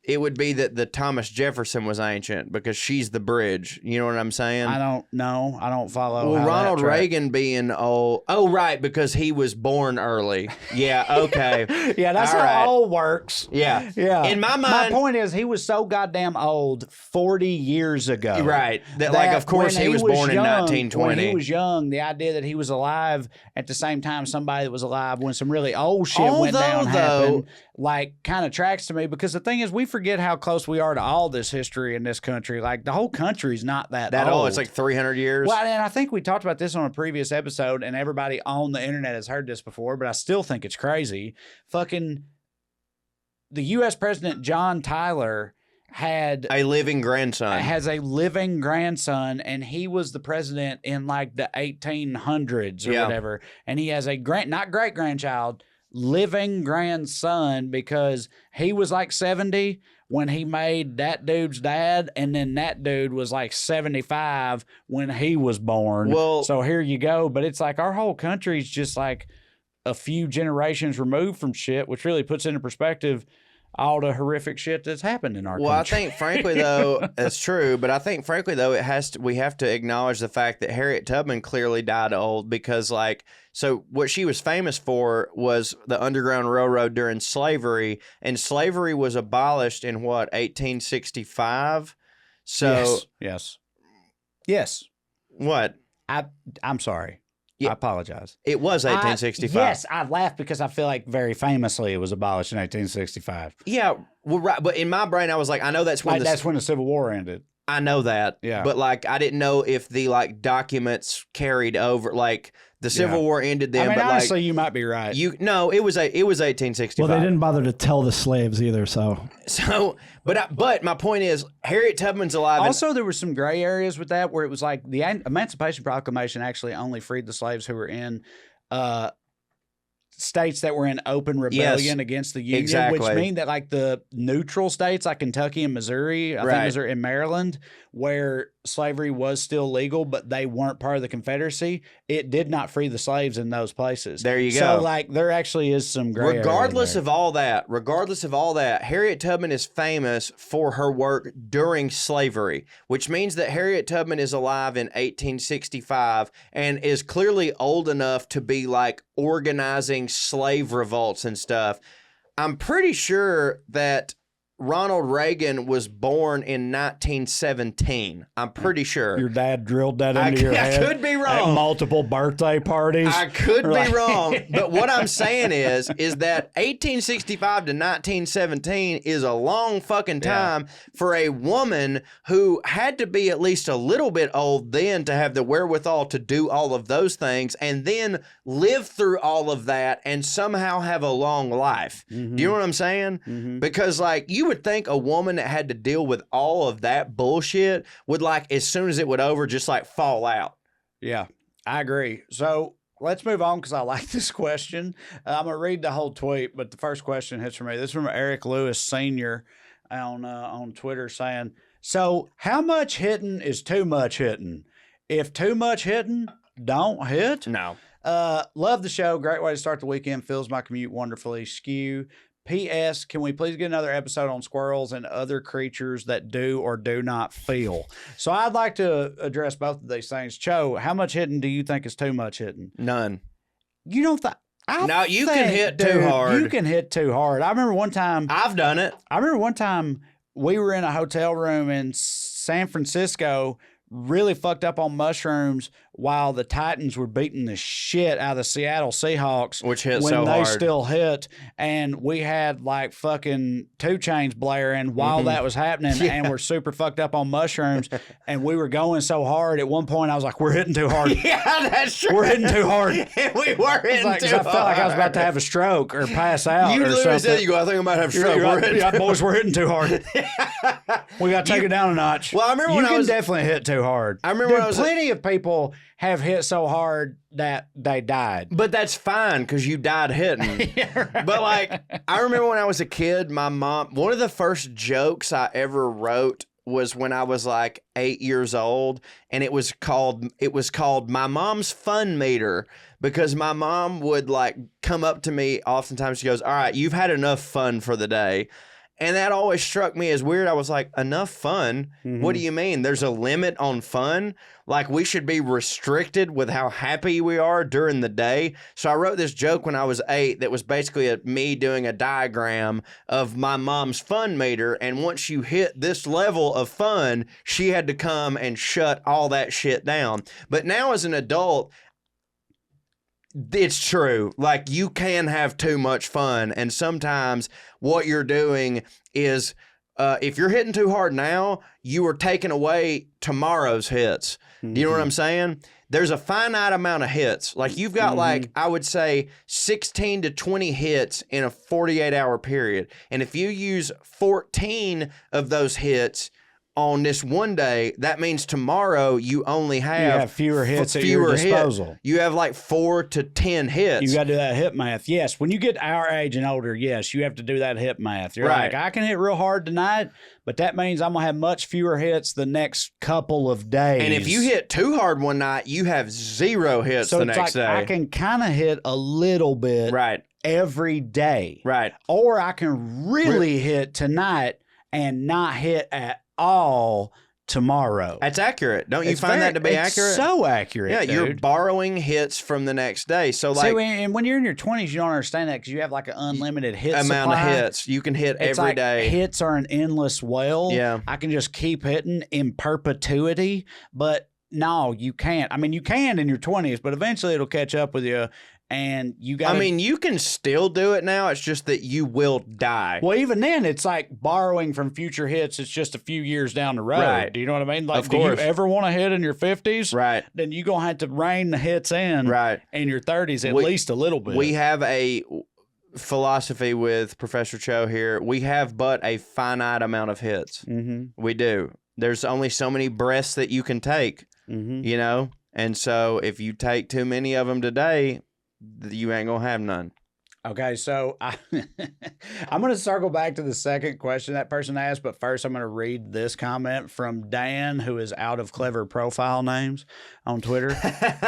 it would be that the Thomas Jefferson was ancient because she's the bridge. You know what I'm saying? I don't know. I don't follow. Well, how Ronald that track. Reagan being old. Oh, right, because he was born early. Yeah, okay. Yeah, that's All how right. old works. Yeah. Yeah. In my my mind, point is he was so goddamn old 40 years ago. right. That, like, of course, when he was born in young, 1920. When he was young, the idea that he was alive at the same time somebody that was alive when some really old shit went down happened, like, kind of tracks to me, because the thing is, we forget how close we are to all this history in this country. Like, the whole country's not that old. It's like 300 years. Well, and I think we talked about this on a previous episode, and everybody on the internet has heard this before, but I still think it's crazy. Fucking the U.S. President John Tyler has a living grandson, and he was the president in like the 1800s or whatever, and he has a not great grandchild, living grandson, because he was like 70 when he made that dude's dad, and then that dude was like 75 when he was born. Well, so here you go. But it's like our whole country's just like a few generations removed from shit, which really puts into perspective all the horrific shit that's happened in our country. Well, I think, frankly, though, that's true. But I think, frankly, though, we have to acknowledge the fact that Harriet Tubman clearly died old because, like, so what she was famous for was the Underground Railroad during slavery, and slavery was abolished in, 1865? So Yes. What? I'm sorry. Yeah. I apologize. It was 1865. Yes, I laughed because I feel like very famously it was abolished in 1865. Yeah, well, right. But in my brain, I was like, I know that's when that's when the Civil War ended. I know that. Yeah. But like, I didn't know if the like documents carried over. Like the Civil War ended then. I mean, but honestly, like, you might be right. it was 1865. Well, they didn't bother to tell the slaves either. So but my point is, Harriet Tubman's alive. Also, there were some gray areas with that where it was like the Emancipation Proclamation actually only freed the slaves who were in states that were in open rebellion against the Union, which mean that like the neutral states like Kentucky and Missouri, I think Missouri and Maryland, where slavery was still legal, but they weren't part of the Confederacy, it did not free the slaves in those places. There you go. So like there actually is some gray regardless of all that, Harriet Tubman is famous for her work during slavery, which means that Harriet Tubman is alive in 1865 and is clearly old enough to be like organizing slave revolts and stuff. I'm pretty sure that Ronald Reagan was born in 1917. I'm pretty sure. Your dad drilled that into your head. I could be wrong. At multiple birthday parties. I could be wrong. But what I'm saying is that 1865 to 1917 is a long fucking time for a woman who had to be at least a little bit old then to have the wherewithal to do all of those things and then live through all of that and somehow have a long life. Mm-hmm. Do you know what I'm saying? Mm-hmm. Because like you would think a woman that had to deal with all of that bullshit would like as soon as it would over just like fall out. Yeah, I agree. So let's move on because I like this question. I'm going to read the whole tweet, but the first question hits for me. This is from Eric Lewis Sr. on Twitter saying, so how much hitting is too much hitting? If too much hitting, don't hit? No. Love the show. Great way to start the weekend. Fills my commute wonderfully. Skew. P.S. Can we please get another episode on squirrels and other creatures that do or do not feel? So I'd like to address both of these things. Cho, how much hitting do you think is too much hitting? None. You don't think? No, you can hit too hard. You can hit too hard. I remember one time. I've done it. I remember one time we were in a hotel room in San Francisco, really fucked up on mushrooms while the Titans were beating the shit out of the Seattle Seahawks. Which hit when so they hard. still hit. And we had like fucking 2 Chainz blaring while that was happening. Yeah. And we're super fucked up on mushrooms. And we were going so hard. At one point, I was like, we're hitting too hard. Yeah, that's true. We're hitting too hard. We were hitting Like, too 'cause I felt like I was hard. about to have a stroke or pass out. You or literally something. said, you go, I think I'm about to have a stroke. You're We're right. hitting Yeah, too boys, we're hitting too hard. We got to take it down a notch. Well, I remember you when I can was- definitely hit too hard. I remember when I was- plenty of people have hit so hard that they died. But that's fine because you died hitting. But like, I remember when I was a kid, my mom, one of the first jokes I ever wrote was when I was like 8 years old, and it was called My Mom's Fun Meter, because my mom would like come up to me oftentimes. She goes, all right, you've had enough fun for the day. And that always struck me as weird. I was like, enough fun? What do you mean? There's a limit on fun? Like, we should be restricted with how happy we are during the day? So I wrote this joke when I was 8 that was basically me doing a diagram of my mom's fun meter. And once you hit this level of fun, she had to come and shut all that shit down. But now as an adult, it's true. Like, you can have too much fun, and sometimes what you're doing is, if you're hitting too hard now, you are taking away tomorrow's hits. Do you know what I'm saying? There's a finite amount of hits. Like, you've got like, I would say 16 to 20 hits in a 48-hour period. And if you use 14 of those hits on this one day, that means tomorrow you only have, fewer hits at your disposal. You have like 4 to 10 hits. You got to do that hit math. Yes, when you get our age and older, yes, you have to do that hit math. You're Right. like, I can hit real hard tonight, but that means I'm going to have much fewer hits the next couple of days. And if you hit too hard one night, you have 0 hits so the it's next like, day. I can kind of hit a little bit Right, every day. right. Or I can really hit tonight and not hit at all tomorrow. That's accurate. Don't you It's find that to be it's accurate? So accurate. Yeah, you're dude. borrowing hits from the next day. So like, See, and when you're in your 20s, you don't understand that because you have like an unlimited hit amount supply. of hits. You can hit It's every like day. hits are an endless well. Yeah. I can just keep hitting in perpetuity, but no, you can't. I mean, you can in your 20s, but eventually it'll catch up with you, and you got. I mean, you can still do it now. It's just that you will die. well, even then, it's like borrowing from future hits. It's just a few years down the road. Right. Do you know what I mean? Like, Of do you course. ever want to hit in your 50s? Right, Then you're gonna have to rein the hits in. right. In your 30s, at We- least a little bit. We have a philosophy with Professor Cho here. We have but a finite amount of hits. Mm-hmm. We do. There's only so many breaths that you can take, Mm-hmm. you know? And so if you take too many of them today, you ain't going to have none. Okay, so I'm going to circle back to the second question that person asked, but first I'm going to read this comment from Dan, who is out of clever profile names on Twitter.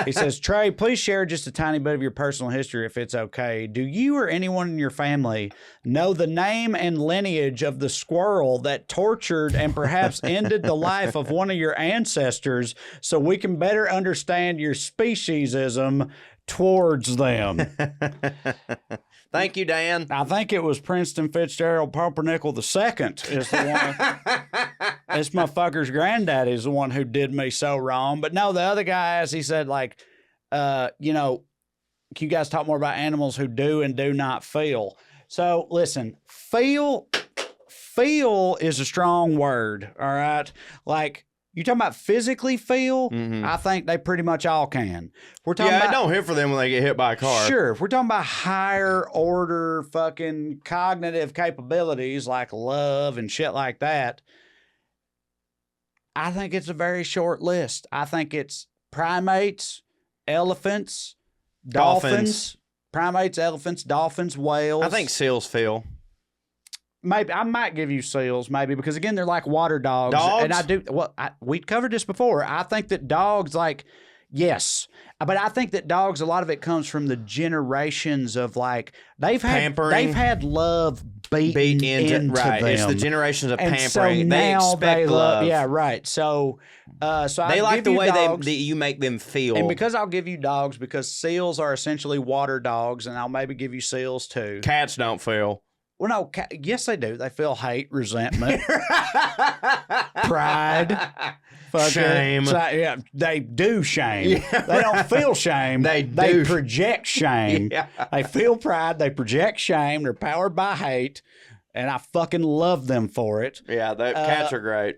He says, Trae, please share just a tiny bit of your personal history if it's okay. Do you or anyone in your family know the name and lineage of the squirrel that tortured and perhaps ended the life of one of your ancestors so we can better understand your speciesism towards them? Thank you, Dan. I think it was Princeton Fitzgerald Pumpernickel II is the one. This motherfucker's granddaddy is the one who did me so wrong. But no, the other guy, as he said, like, you know, can you guys talk more about animals who do and do not feel? So listen, feel is a strong word. All right. Like, you talking about physically feel? Mhm. I think they pretty much all can. We're talking Yeah, about it don't hit for them when they get hit by a car. Sure. If we're talking about higher order fucking cognitive capabilities like love and shit like that, I think it's a very short list. I think it's primates, elephants, dolphins, primates, elephants, dolphins, whales. I think seals feel. Maybe I might give you seals, maybe, because again, they're like water dogs. Dogs? And I do, well, we covered this before. I think that dogs like Yes. But I think that dogs, a lot of it comes from the generations of like Pampering. they've had love beaten into right. them. It's the generations of And pampering. so they now expect love. Yeah, right. So They like the way that you make them feel. And because I'll give you dogs, because seals are essentially water dogs, and I'll maybe give you seals too. Cats don't feel. Well, no, yes, they do. They feel hate, resentment, pride, shame. Yeah, they do shame. Yeah, they don't feel shame. They project shame. Yeah. They feel pride. They project shame. They're powered by hate, and I fucking love them for it. Yeah, cats are great.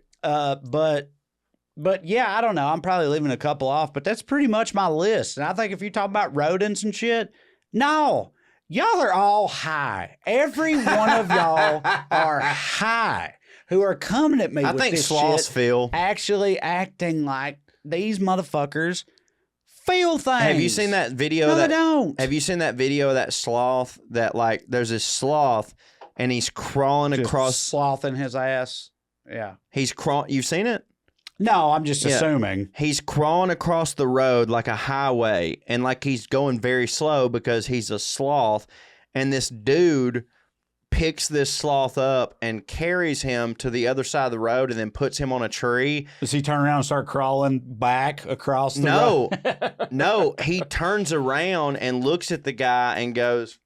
But yeah, I don't know. I'm probably leaving a couple off, but that's pretty much my list. And I think if you talk about rodents and shit, no. Y'all are all high. Every one of y'all are high who are coming at me with this sloths shit, feel. actually acting like these motherfuckers feel things. Have you seen that video? No, they don't. Have you seen that video of that sloth that like there's this sloth and he's crawling Just across slothing his ass? Yeah. He's crawling. You've seen it? No, I'm just assuming. He's crawling across the road like a highway, and like he's going very slow because he's a sloth. And this dude picks this sloth up and carries him to the other side of the road and then puts him on a tree. Does he turn around and start crawling back across the road? No. He turns around and looks at the guy and goes,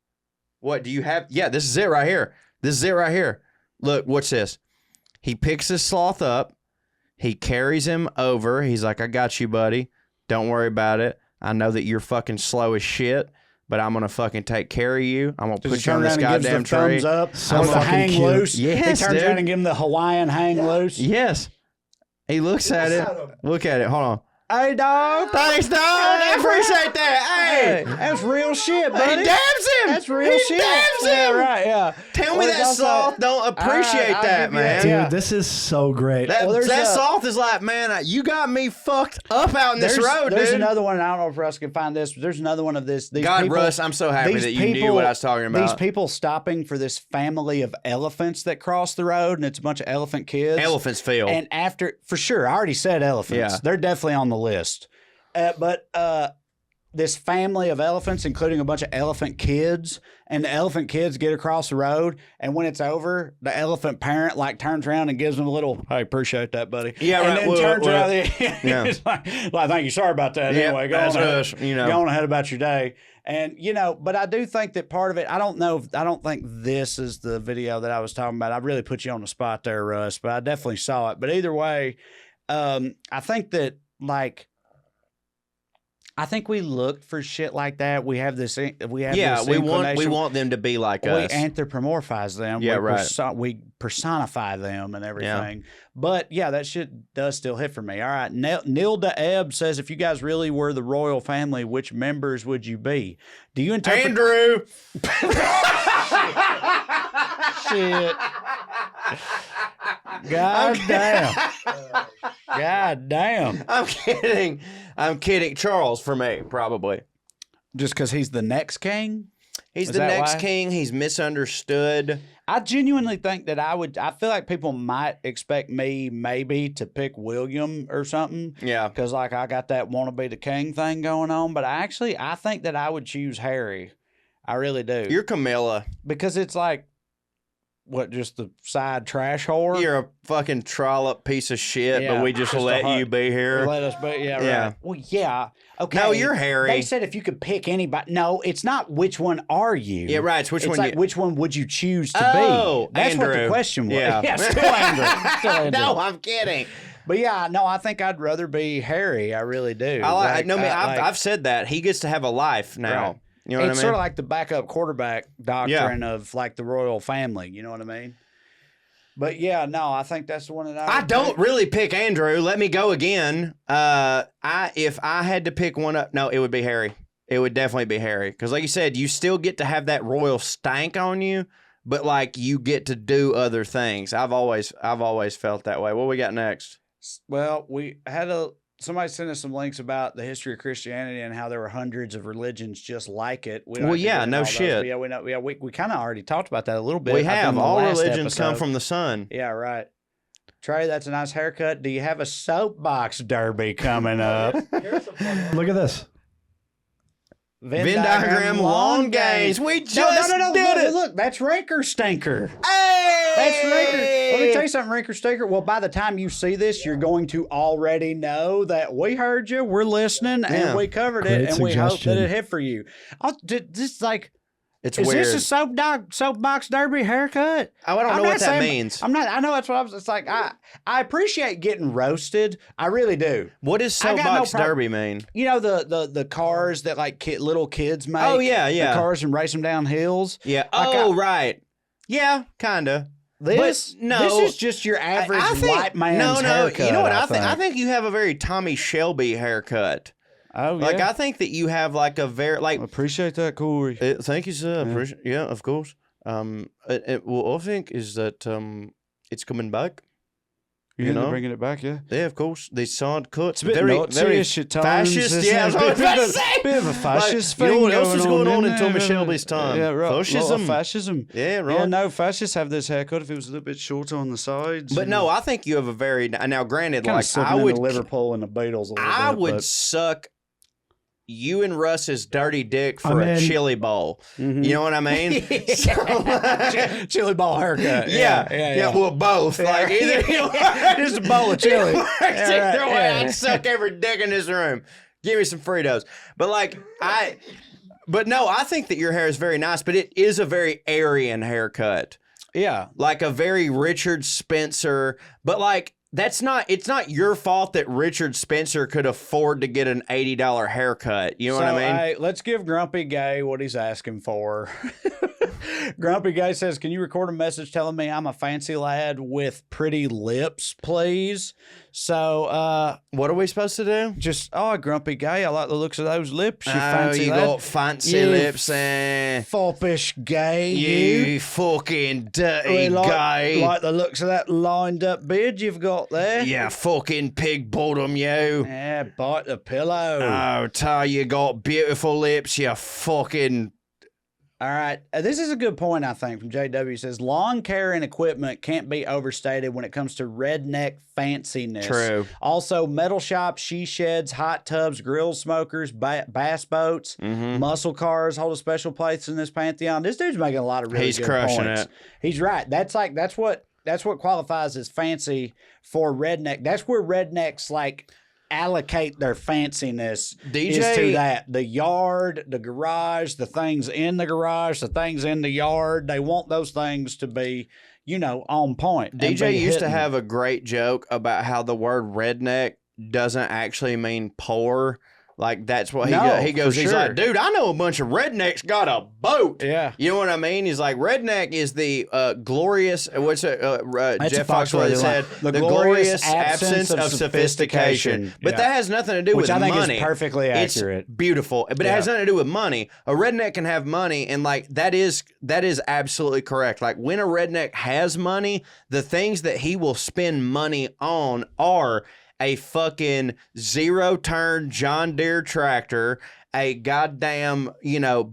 "What do you have?" Yeah, this is it right here. This is it right here. Look, what's this? He picks this sloth up. He carries him over. He's like, "I got you, buddy. Don't worry about it. I know that you're fucking slow as shit, but I'm going to fucking take care of you. I'm going to put you on this goddamn tree." Thumbs up. So the hang fucking cute. loose. Yes, he turns dude. around and give him the Hawaiian hang loose. Yes. He looks at it. Look at it. Hold on. Hey, dog. Thanks, dog. I appreciate that. Hey. That's real shit, buddy. He dabs him. That's real shit. Dabs him. Yeah, right, yeah. Tell me that sloth don't appreciate I'll that, give you man. that. Yeah. Dude, this is so great. That, Well, there's that a- sloth is like, man, you got me fucked up out in this road, There's dude. another one. I don't know if Russ can find this, but there's another one of this. These God, people, Russ, I'm so happy these that you knew what I was talking about. These people stopping for this family of elephants that cross the road, and it's a bunch of elephant kids. Elephants feel. And after, for sure, I already said elephants. Yeah. They're definitely on the list. But this family of elephants, including a bunch of elephant kids, and the elephant kids get across the road, and when it's over, the elephant parent like turns around and gives them a little, "Hey, appreciate that, buddy." Yeah, and right. then Well, turns well, around. yeah. It's like, thank you, sorry about that. Yeah, Anyway, go that's on ahead, us, you know. go on ahead about your day. And but I do think that part of it, I don't think this is the video that I was talking about. I really put you on the spot there, Russ, but I definitely saw it. But either way, I think that I think we looked for shit like that. We have this. We want them to be like us. We anthropomorphize them. Yeah, We personify them and everything. But yeah, that shit does still hit for me. All right, Nilda Ebb says, if you guys really were the royal family, which members would you be? Do you interpret Andrew? shit? God damn. God damn. I'm kidding. Charles for me, probably. Just because he's the next king? He's Is the that next why? king. He's misunderstood. I genuinely think that I feel like people might expect me maybe to pick William or something. Yeah. Because like I got that want to be the king thing going on. But I think that I would choose Harry. I really do. You're Camilla. Because it's like, what, just the side trash whore? You're a fucking trollop piece of shit, Yeah, but we just just a let hot- you be here. Let us be, yeah, Yeah. right. Well, yeah. Okay. No, you're Harry. They said if you could pick anybody. No, it's not which one are you. Yeah, right. It's which one like you... which one would you choose to Oh, be? That's what the Andrew. question was. Yeah. Still Andrew. Still Andrew. No, I'm kidding. But yeah, no, I think I'd rather be Harry. I really do. I've said that. He gets to have a life now. Right. You know what I mean? It's sort of like the backup quarterback doctrine of like the royal family. You know what I mean? But yeah, no, I think that's the one that I don't really pick Andrew. Let me go again. If I had to pick one up, no, it would be Harry. It would definitely be Harry. Because like you said, you still get to have that royal stank on you, but like you get to do other things. I've always felt that way. What we got next? Well, we had somebody sent us some links about the history of Christianity and how there were hundreds of religions just like it. We don't Well, have to yeah, get into no all those, shit. but yeah, we know. Yeah, we kind of already talked about that a little bit. We I think, have. in the All last religions come episode. from the sun. Yeah, right. Trey, that's a nice haircut. Do you have a soapbox derby coming up? Look at this. Venn diagram lawn games. We just did it. Look, that's Rinker Stinker. Hey! That's Rinker. Let me tell you something, Rinker Stinker. Well, by the time you see this, you're going to already know that we heard you, we're listening, and we covered it, Great and we hope suggestion. that it hit for you. This like, It's is weird. this a soapbox derby haircut? I don't know I'm what not that saying- means. I'm not. I know that's what I was. It's like I appreciate getting roasted. I really do. What does I got no soapbox problem. derby mean? You know the cars that like little kids make. Oh, yeah, yeah. The cars and race them down hills. Yeah. Like Right. Yeah, kinda. This But no, this is just your average I think, white man's no. haircut. You know what I think? I think you have a very Tommy Shelby haircut. Oh yeah. Like I think that you have like a very like. appreciate that, Corey. Thank you, sir. Yeah, of course. What I think is that it's coming back. You know, bringing it back, yeah. Yeah, of course. They side cuts. It's a bit Nazi-ish at times, fascist. isn't Yeah, it? I was about to say. Bit of a fascist Like, thing. you know what else was going on in there? Tommy Shelby's time? Yeah, right. Fascism. Fascism. Yeah, right. Yeah, no, fascists have this haircut if it was a little bit shorter on the sides. But no, I think you have a very now. Granted, kind like of I would, Liverpool and the Beatles. A little I bit, would but- suck you and Russ's dirty dick for I a mean- chili bowl. Mhm. You know what I mean? chili ball haircut. Yeah. Well, both. Like either just a bowl of chili. Either way, I'd suck every dick in this room. Give me some Fritos. But but no, I think that your hair is very nice, but it is a very Aryan haircut. Yeah. Like a very Richard Spencer, but like it's not your fault that Richard Spencer could afford to get an $80 haircut. You know what I mean? Hey, let's give Grumpy Gay what he's asking for. Grumpy Gay says, "Can you record a message telling me I'm a fancy lad with pretty lips, please?" So, What are we supposed to do? just Grumpy Gay, I like the looks of those lips. You Oh, fancy you lad. got fancy You lips there. Foppish gay, You fucking dirty We guy. like the looks of that lined up beard you've got there. Yeah, fucking pig bottom, you. Yeah, bite the pillow. Oh, Ty, you got beautiful lips, you fucking. All right. This is a good point, I think, from JW. He says, lawn care and equipment can't be overstated when it comes to redneck fanciness. True. Also, metal shops, she sheds, hot tubs, grill smokers, bass boats, muscle cars hold a special place in this pantheon. This dude's making a lot of really He's good crushing points. it. He's right. That's what qualifies as fancy for redneck. That's where rednecks like allocate their fanciness DJ is to that. The yard, the garage, the things in the garage, the things in the yard. They want those things to be, on point. and DJ be used to hitting. have a great joke about how the word redneck doesn't actually mean poor. Like, that's what he goes, for he's sure. like, dude, I know a bunch of rednecks got a boat. Yeah. You know what I mean? He's like, redneck is the glorious, what's it, That's Jeff a Foxworthy Foxworthy said, line. the glorious absence of sophistication. But Yeah. that has nothing to do Which with I think money. is perfectly accurate. It's beautiful, but it has nothing to do with money. A redneck can have money, and like that is absolutely correct. Like when a redneck has money, the things that he will spend money on are a fucking zero-turn John Deere tractor, a goddamn,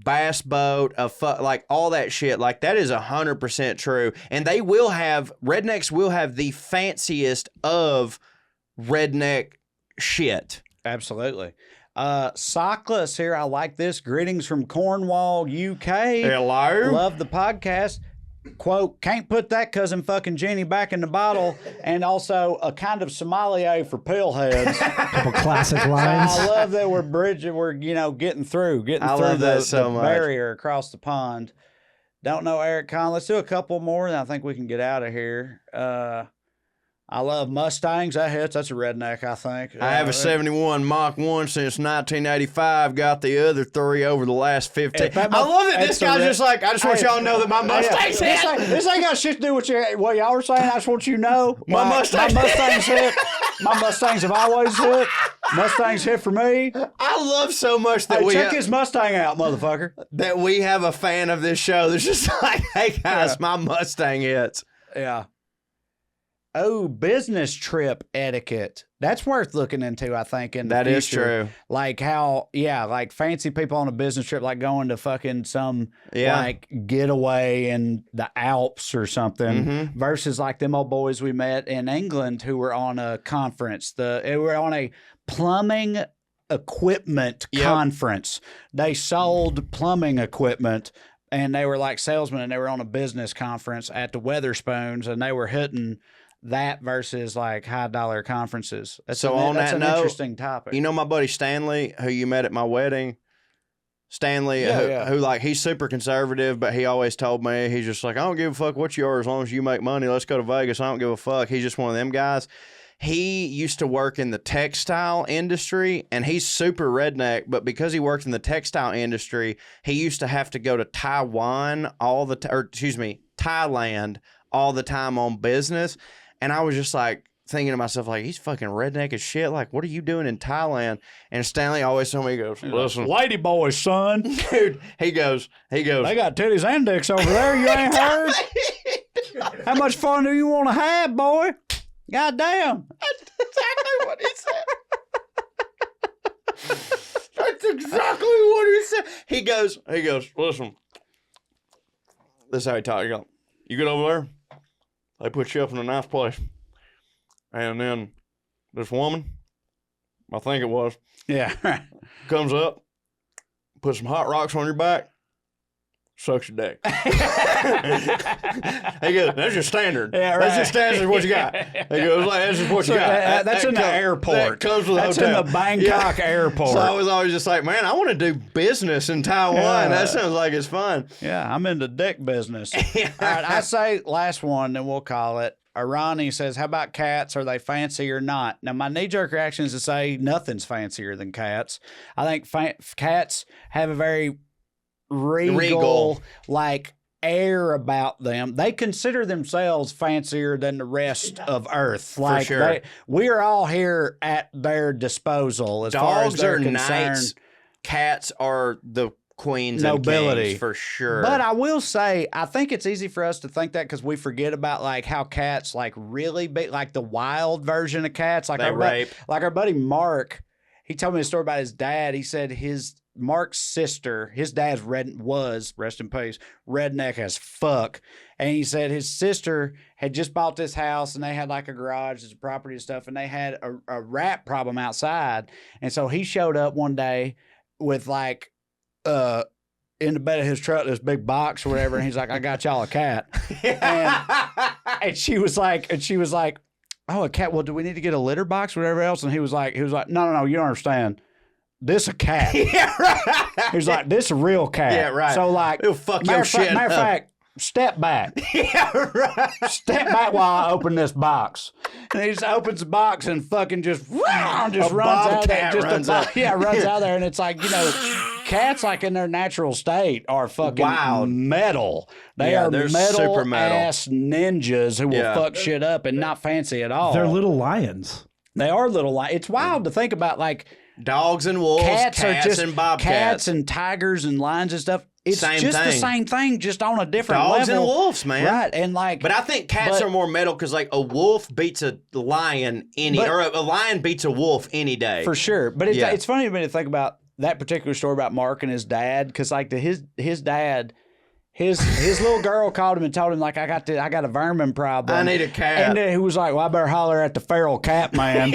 bass boat, like all that shit. Like that is 100% true. And rednecks will have the fanciest of redneck shit. Absolutely. Sockless here. I like this. Greetings from Cornwall, UK. Hello? Love the podcast. Quote, can't put that cousin fucking Jenny back in the bottle. And also a kind of sommelier for pill heads. Couple classic lines. I love that we're getting through I love that so the much. barrier across the pond. Don't know Eric Conn. Let's do a couple more, and I think we can get out of here. I love Mustangs. That hits. That's a redneck, I think. I have a 71 Mach 1 since 1985. Got the other 3 over the last 15. I love that this guy's just like, I just want y'all to know that my Mustang's hit. This ain't got shit to do with what y'all were saying. I just want you to know. My Mustang's hit. My Mustangs have always hit. Mustangs hit for me. I love so much that Hey, check his Mustang out, motherfucker. that we have a fan of this show that's just like, hey guys, my Mustang hits. Yeah. Oh, business trip etiquette. That's worth looking into, I think, in the That future. is true. Like how, like fancy people on a business trip, like going to fucking some Yeah. like getaway in the Alps or something, Mm-hmm. versus like them old boys we met in England who were on a conference. They were on a plumbing equipment conference. They sold plumbing equipment. And they were like salesmen, and they were on a business conference at the Weatherspoons, and they were hitting that versus like high dollar conferences. That's So an, on that's that an note, interesting topic. You know my buddy Stanley, who you met at my wedding? Stanley, who like, he's super conservative, but he always told me, he's just like, I don't give a fuck what you are as long as you make money. Let's go to Vegas. I don't give a fuck. He's just one of them guys. He used to work in the textile industry, and he's super redneck, but because he worked in the textile industry, he used to have to go to Thailand all the time on business. And I was just like thinking to myself, like, he's fucking redneck as shit. Like, what are you doing in Thailand? And Stanley always told me, he goes, listen, lady boys, son. dude, he goes, They got titties and dicks over there. You ain't heard? How much fun do you want to have, boy? God damn. That's exactly what he said. That's exactly what he said. He goes, listen, this is how he talks. He goes, you get over there, they put you up in a nice place. And then this woman, I think it was, Yeah. comes up, puts some hot rocks on your back, sucks your dick. He goes, that's your standard. Yeah, right. That's your standard, what you got. He goes, like, that's just what you got. That's in the airport. That comes with the That's hotel. in the Bangkok airport. So I was always just like, man, I want to do business in Taiwan. Yeah. That sounds like it's fun. Yeah, I'm in the dick business. All right, I say last one, then we'll call it. Ronnie says, how about cats? Are they fancy or not? Now, my knee-jerk reaction is to say nothing's fancier than cats. I think cats have a very regal, like, air about them. They consider themselves fancier than the rest of Earth. Like, sure. we are all here at their disposal as far as Dogs they're are concerned. knights. Cats are the queens Nobility. and kings for sure. But I will say, I think it's easy for us to think that because we forget about like how cats like really big, like the wild version of cats. Like They rape. Like our buddy Mark, he told me a story about his dad. He said Mark's sister, his dad's was, rest in peace, redneck as fuck. And he said his sister had just bought this house and they had like a garage, there's a property and stuff, and they had a rat problem outside. And so he showed up one day with like, in the bed of his truck, this big box or whatever, and he's like, I got y'all a cat. And she was like, oh, a cat. Well, do we need to get a litter box or whatever else? And he was like, no, you don't understand. This a cat. Yeah, right. He's like, this a real cat. Yeah, right. So like, It'll fuck your shit matter of up. fact, step back. Yeah, right. Step back while I open this box. And he just opens the box and fucking just runs out there. runs out. Yeah, runs out there. And it's like, cats like in their natural state are fucking Wild. metal. They Yeah, are they're metal super metal. ass ninjas who will Yeah. fuck shit up and not fancy at all. They're little lions. They are little. It's wild to think about like Dogs and wolves, cats are just and bobcats. cats and tigers and lions and stuff. It's Same just the thing. same thing, just on a different Dogs level. and wolves, man. Right. And like, But I think cats are more metal because, like, a wolf beats a lion or a lion beats a wolf any day. for sure. But it's funny to me to think about that particular story about Mark and his dad, because like his dad, his little girl called him and told him like, I got a vermin problem. I need a cat. And then he was like, well, I better holler at the feral cat man.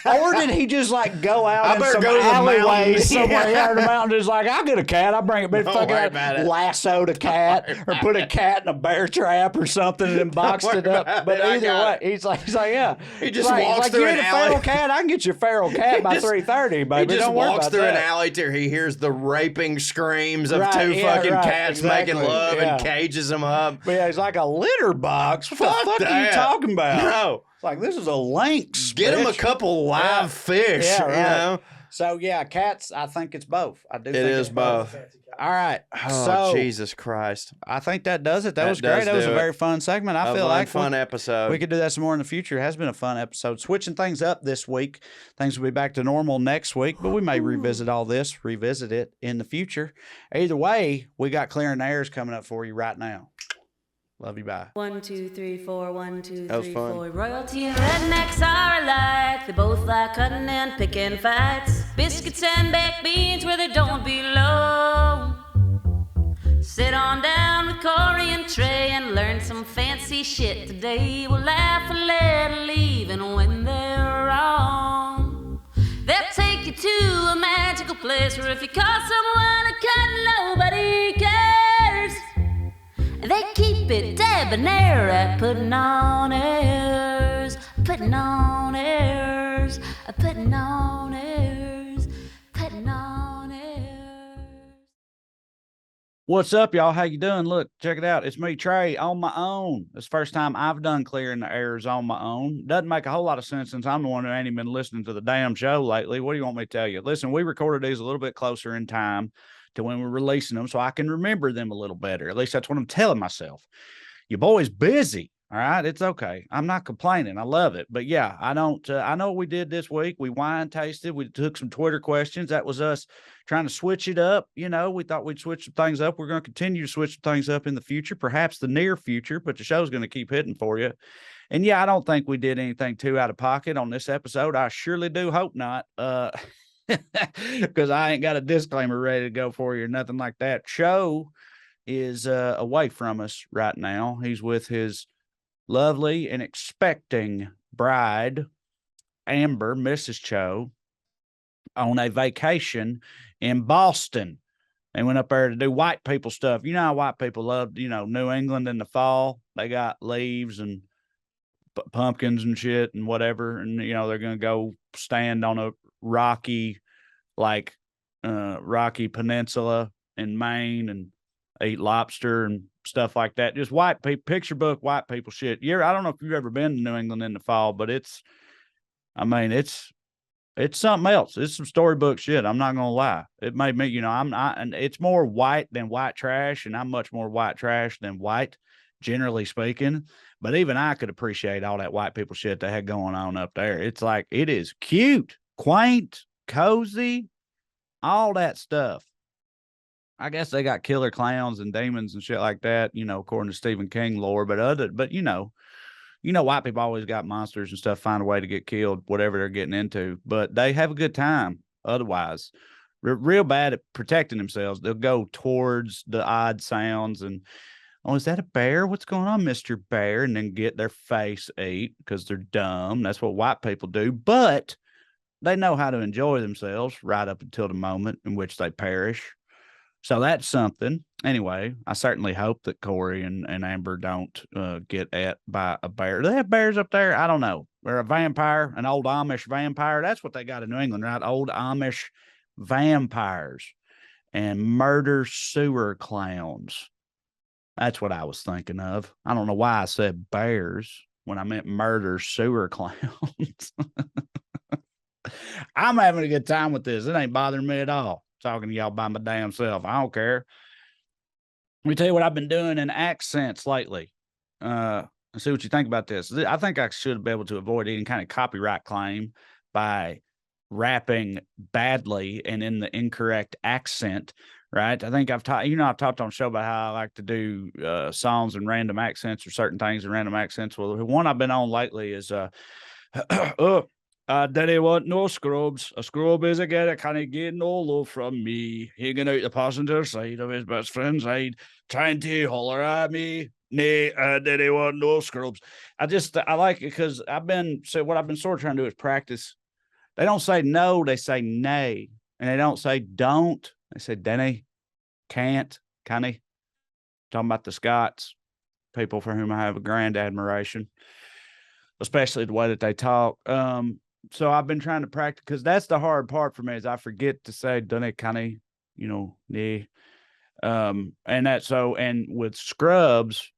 Or did he just like go out in better some go to the mountain. alleyways somewhere out in the mountain? Just like, I'll get a cat. I'll bring it. But Don't fucking worry about it. lassoed a cat or put a cat in a bear trap or something and then boxed it up. about But it. I either got way, he's like, yeah. He just He's walks like, through you an need a alley. feral cat. I can get you a feral cat by 3:30, baby. He just Don't worry walks about through that. an alley till he hears the raping screams of Right, two yeah, fucking right, cats exactly, making love yeah. and cages them up. But yeah, he's like a litter box. What the Fuck fuck are you that. talking about? No. It's like, this is a lynx. Get him a bitch. couple live fish, Yeah, right. you know? So yeah, cats. I think it's both. I do. It think is it's both. All right. Oh, so Jesus Christ. I think that does it. That That was great. does That was do a it. very fun segment. I A feel like fun episode. we could do that some more in the future. It has been a fun episode. Switching things up this week. Things will be back to normal next week, but we may revisit it in the future. Either way, we got Clearing the Airs coming up for you right now. Love you. Bye. 1, 2, 3, 4, 1, 2, That was 3, fun. 4. Royalty and rednecks are alike. They both like cutting and picking fights. Biscuits and baked beans where they don't belong. Sit on down with Corey and Trae and learn some fancy shit today. We'll laugh a little even when they're wrong. They'll take you to a magical place where if you call someone a cunt, nobody cares. They keep it debonair at Puttin' On Airs, Puttin' On Airs, Puttin' On Airs, Puttin' On Airs. What's up, y'all? How you doing? Look, check it out. It's me, Trae, on my own. It's the first time I've done clearing the airs on my own. Doesn't make a whole lot of sense since I'm the one who ain't even been listening to the damn show lately. What do you want me to tell you? Listen, we recorded these a little bit closer in time to when we're releasing them so I can remember them a little better. At least that's what I'm telling myself. Your boy's busy. All right. It's okay. I'm not complaining. I love it. But yeah, I know what we did this week. We wine tasted. We took some Twitter questions. That was us trying to switch it up. You know, we thought we'd switch some things up. We're going to continue to switch some things up in the future, perhaps the near future, but the show's going to keep hitting for you. And yeah, I don't think we did anything too out of pocket on this episode. I surely do hope not. Because I ain't got a disclaimer ready to go for you or nothing like that. Cho is away from us right now. He's with his lovely and expecting bride, Amber, Mrs. Cho, on a vacation in Boston. They went up there to do white people stuff. You know how white people love, New England in the fall. They got leaves and pumpkins and shit and whatever. And, they're going to go stand on a rocky peninsula in Maine and eat lobster and stuff like that. Just white people, picture book white people shit. I don't know if you've ever been to New England in the fall, but it's something else. It's some storybook shit. I'm not gonna lie. It made me, and it's more white than white trash, and I'm much more white trash than white, generally speaking. But even I could appreciate all that white people shit they had going on up there. It's like, it is cute, quaint, cozy, all that stuff. I guess they got killer clowns and demons and shit like that, according to Stephen King lore. But white people always got monsters and stuff, find a way to get killed, whatever they're getting into. But they have a good time. Otherwise, real bad at protecting themselves. They'll go towards the odd sounds and, oh, is that a bear? What's going on, Mr. Bear? And then get their face ate because they're dumb. That's what white people do. But they know how to enjoy themselves right up until the moment in which they perish. So that's something. Anyway, I certainly hope that Corey and Amber don't get at by a bear. Do they have bears up there? I don't know. Or a vampire, an old Amish vampire. That's what they got in New England, right? Old Amish vampires and murder sewer clowns. That's what I was thinking of. I don't know why I said bears when I meant murder sewer clowns. I'm having a good time with this. It ain't bothering me at all. Talking to y'all by my damn self. I don't care. Let me tell you what I've been doing in accents lately. See what you think about this. I think I should be able to avoid any kind of copyright claim by rapping badly and in the incorrect accent, right? I think I've talked on the show about how I like to do songs in random accents or certain things in random accents. Well, the one I've been on lately is Daddy want no scrubs. A scrub is a guy that can't get no love from me. Hanging out the passenger side of his best friend's side, trying to holler at me. Nay, Daddy want no scrubs. I like it because what I've been sort of trying to do is practice. They don't say no, they say nay. And they don't say don't. They say Denny, can't, canny. Talking about the Scots, people for whom I have a grand admiration, especially the way that they talk. So I've been trying to practice because that's the hard part for me is I forget to say dunny, canny, nee. And with scrubs,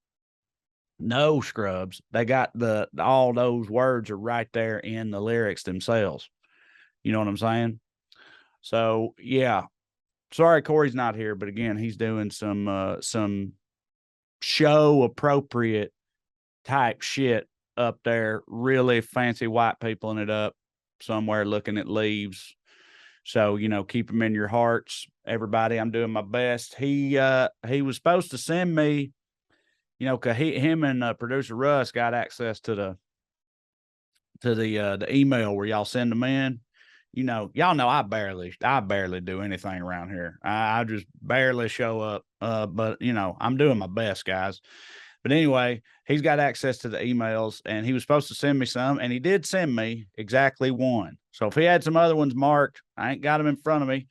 no scrubs, they got all those words are right there in the lyrics themselves. You know what I'm saying? So yeah, sorry, Corey's not here, but again, he's doing some show appropriate type shit up there, really fancy white people in it up somewhere looking at leaves. So, keep them in your hearts, everybody. I'm doing my best. He was supposed to send me you know, cause him and producer Russ got access to the email where y'all send them in. You know, y'all know I barely do anything around here. I just barely show up. But you know, I'm doing my best, guys. But anyway, he's got access to the emails, and he was supposed to send me some, and he did send me exactly one. So if he had some other ones marked, I ain't got them in front of me.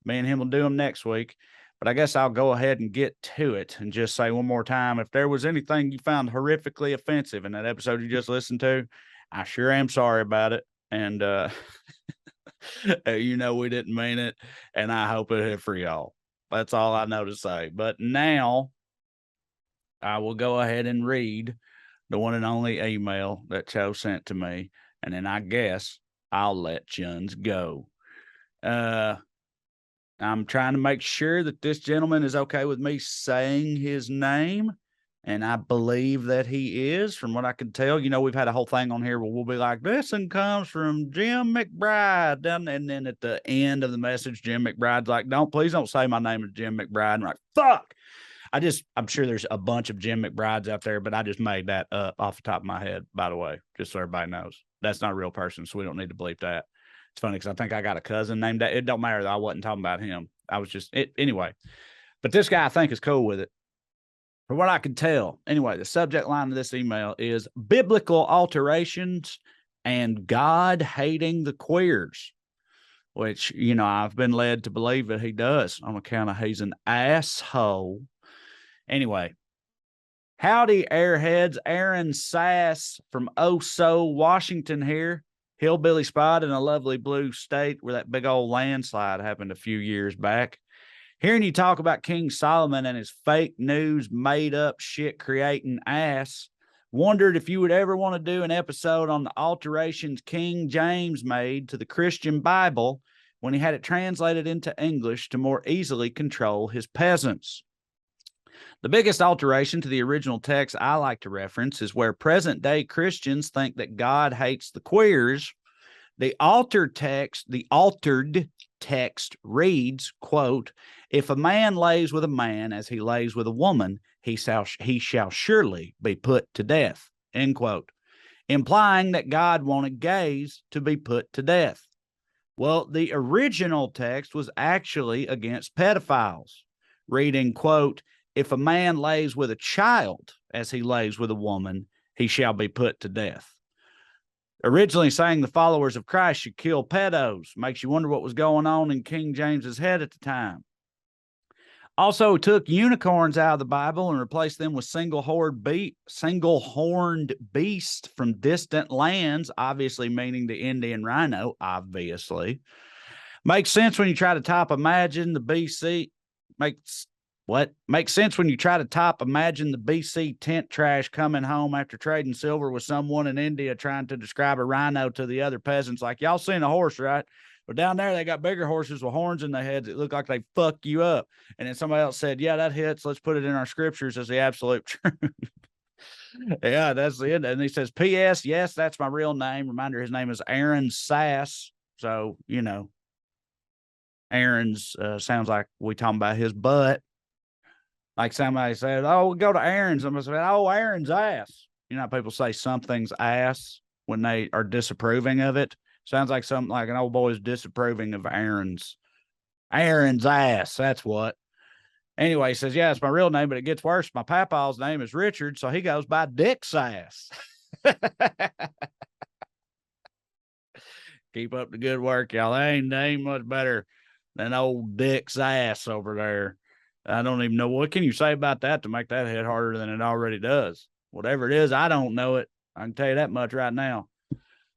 Me and him will do them next week. But I guess I'll go ahead and get to it and just say one more time, if there was anything you found horrifically offensive in that episode you just listened to, I sure am sorry about it. And, you know, we didn't mean it, and I hope it hit for y'all. That's all I know to say. But now I will go ahead and read the one and only email that Cho sent to me, and then I guess I'll let Juns go. I'm trying to make sure that this gentleman is okay with me saying his name, and I believe that he is, from what I can tell. You know, we've had a whole thing on here where we'll be like, this one comes from Jim McBride. And then at the end of the message, Jim McBride's like, please don't say my name is Jim McBride. And I'm like, fuck. I'm sure there's a bunch of Jim McBrides out there, but I just made that up off the top of my head, by the way, just so everybody knows. That's not a real person, so we don't need to bleep that. It's funny because I think I got a cousin named that. It don't matter that I wasn't talking about him. I was just anyway. But this guy I think is cool with it. From what I can tell. Anyway, the subject line of this email is biblical alterations and God hating the queers, which, you know, I've been led to believe that he does on account of he's an asshole. Anyway, howdy, airheads. Aaron Sass from Washington here. Hillbilly spot in a lovely blue state where that big old landslide happened a few years back. Hearing you talk about King Solomon and his fake news, made up shit creating ass, wondered if you would ever want to do an episode on the alterations King James made to the Christian Bible when he had it translated into English to more easily control his peasants. The biggest alteration to the original text I like to reference is where present-day Christians think that God hates the queers. The altered text reads, quote, if a man lays with a man as he lays with a woman, he shall surely be put to death, end quote, implying that God wanted gays to be put to death. Well, the original text was actually against pedophiles, reading, quote, if a man lays with a child as he lays with a woman, he shall be put to death. Originally saying the followers of Christ should kill pedos. Makes you wonder what was going on in King James's head at the time. Also took unicorns out of the Bible and replaced them with single-horned beast from distant lands, obviously meaning the Indian rhino, obviously. Makes sense when you try to imagine the BC tent trash coming home after trading silver with someone in India trying to describe a rhino to the other peasants. Like, y'all seen a horse, right? But down there, they got bigger horses with horns in their heads that look like they fuck you up. And then somebody else said, yeah, that hits. Let's put it in our scriptures as the absolute truth. Yeah, that's it. And he says, P.S. Yes, that's my real name. Reminder, his name is Aaron Sass. So, you know, Aaron's sounds like we talking about his butt. Like somebody said, oh, we'll go to Aaron's. I'm going to say, oh, Aaron's ass. You know, people say something's ass when they are disapproving of it. Sounds like something like an old boy's disapproving of Aaron's ass. That's what. Anyway, he says, yeah, it's my real name, but it gets worse. My papaw's name is Richard, so he goes by Dick Sass. Keep up the good work, y'all. They ain't much better than old Dick's ass over there. I don't even know. What can you say about that to make that hit harder than it already does? Whatever it is, I don't know it. I can tell you that much right now.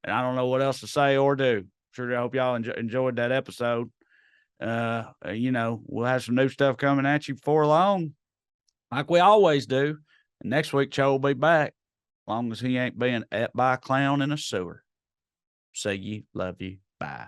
And I don't know what else to say or do. Sure, I hope y'all enjoyed that episode. You know, we'll have some new stuff coming at you before long, like we always do. And next week, Cho will be back, as long as he ain't being ate by a clown in a sewer. See you. Love you. Bye.